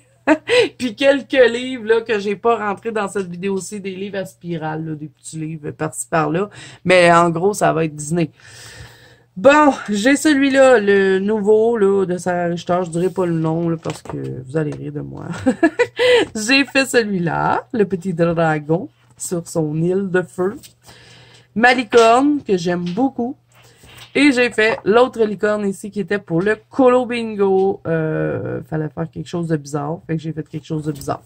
Puis quelques livres là que j'ai pas rentré dans cette vidéo-ci, des livres à spirale, là, des petits livres par-ci par-là. Mais en gros, ça va être Disney. Bon, j'ai celui-là, le nouveau là de Sarah Richter. Je dirai pas le nom là, parce que vous allez rire de moi. J'ai fait celui-là, le petit dragon sur son île de feu. Ma licorne, que j'aime beaucoup. Et j'ai fait l'autre licorne ici qui était pour le Colo Bingo. Fallait faire quelque chose de bizarre. Fait que j'ai fait quelque chose de bizarre.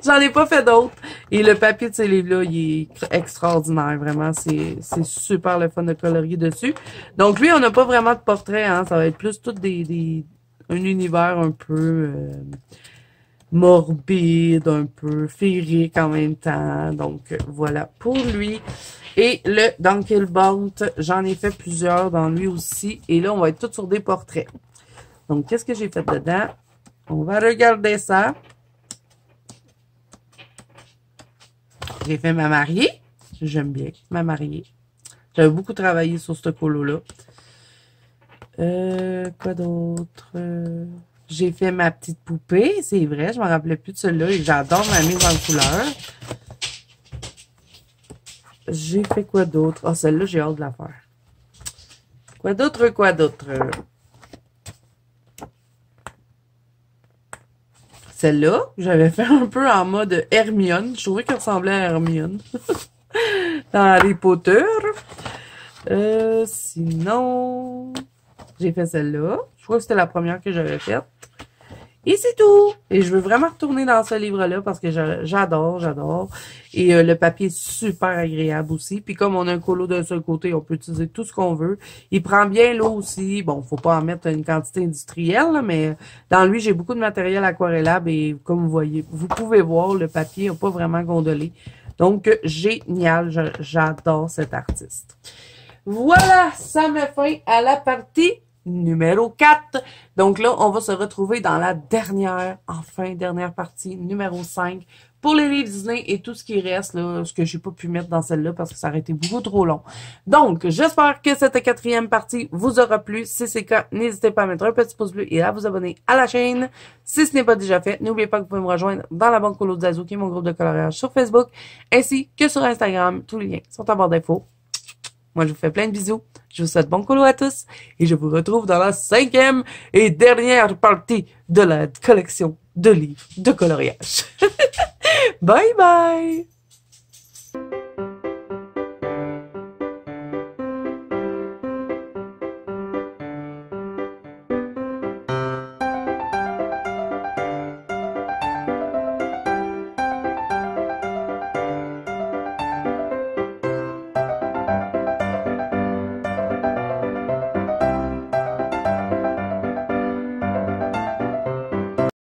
J'en ai pas fait d'autres. Et le papier de ces livres-là, il est extraordinaire. Vraiment, c'est super le fun de colorier dessus. Donc lui, on n'a pas vraiment de portrait. Hein. Ça va être plus tout un univers un peu morbide, un peu féerique en même temps. Donc voilà pour lui. Et le Dunkelbolt, j'en ai fait plusieurs dans lui aussi. Et là, on va être tous sur des portraits. Donc, qu'est-ce que j'ai fait dedans? On va regarder ça. J'ai fait ma mariée. J'aime bien ma mariée. J'avais beaucoup travaillé sur ce colo-là. Quoi d'autre? J'ai fait ma petite poupée. C'est vrai, je me rappelais plus de celle-là. Et j'adore ma mise en couleur. J'ai fait quoi d'autre? Ah, celle-là, j'ai hâte de la faire. Quoi d'autre? Quoi d'autre? Celle-là, j'avais fait un peu en mode Hermione. Je trouvais qu'elle ressemblait à Hermione. Dans Harry Potter. Sinon, j'ai fait celle-là. Je crois que c'était la première que j'avais faite. Et c'est tout. Et je veux vraiment retourner dans ce livre-là parce que j'adore. Et le papier est super agréable aussi. Puis comme on a un colo d'un seul côté, on peut utiliser tout ce qu'on veut. Il prend bien l'eau aussi. Bon, faut pas en mettre une quantité industrielle, là, mais dans lui, j'ai beaucoup de matériel aquarellable et comme vous voyez, vous pouvez voir, le papier n'a pas vraiment gondolé. Donc, génial. J'adore cet artiste. Voilà, ça met fin à la partie numéro 4. Donc là, on va se retrouver dans la dernière partie, numéro 5, pour les livres Disney et tout ce qui reste, là, ce que j'ai pas pu mettre dans celle-là parce que ça aurait été beaucoup trop long. Donc, j'espère que cette quatrième partie vous aura plu. Si c'est le cas, n'hésitez pas à mettre un petit pouce bleu et à vous abonner à la chaîne. Si ce n'est pas déjà fait, n'oubliez pas que vous pouvez me rejoindre dans la banque Colo de Zazu, qui est mon groupe de coloriage sur Facebook, ainsi que sur Instagram. Tous les liens sont en barre d'infos. Moi, je vous fais plein de bisous. Je vous souhaite bon colo à tous. Et je vous retrouve dans la 5e et dernière partie de la collection de livres de coloriage. Bye bye!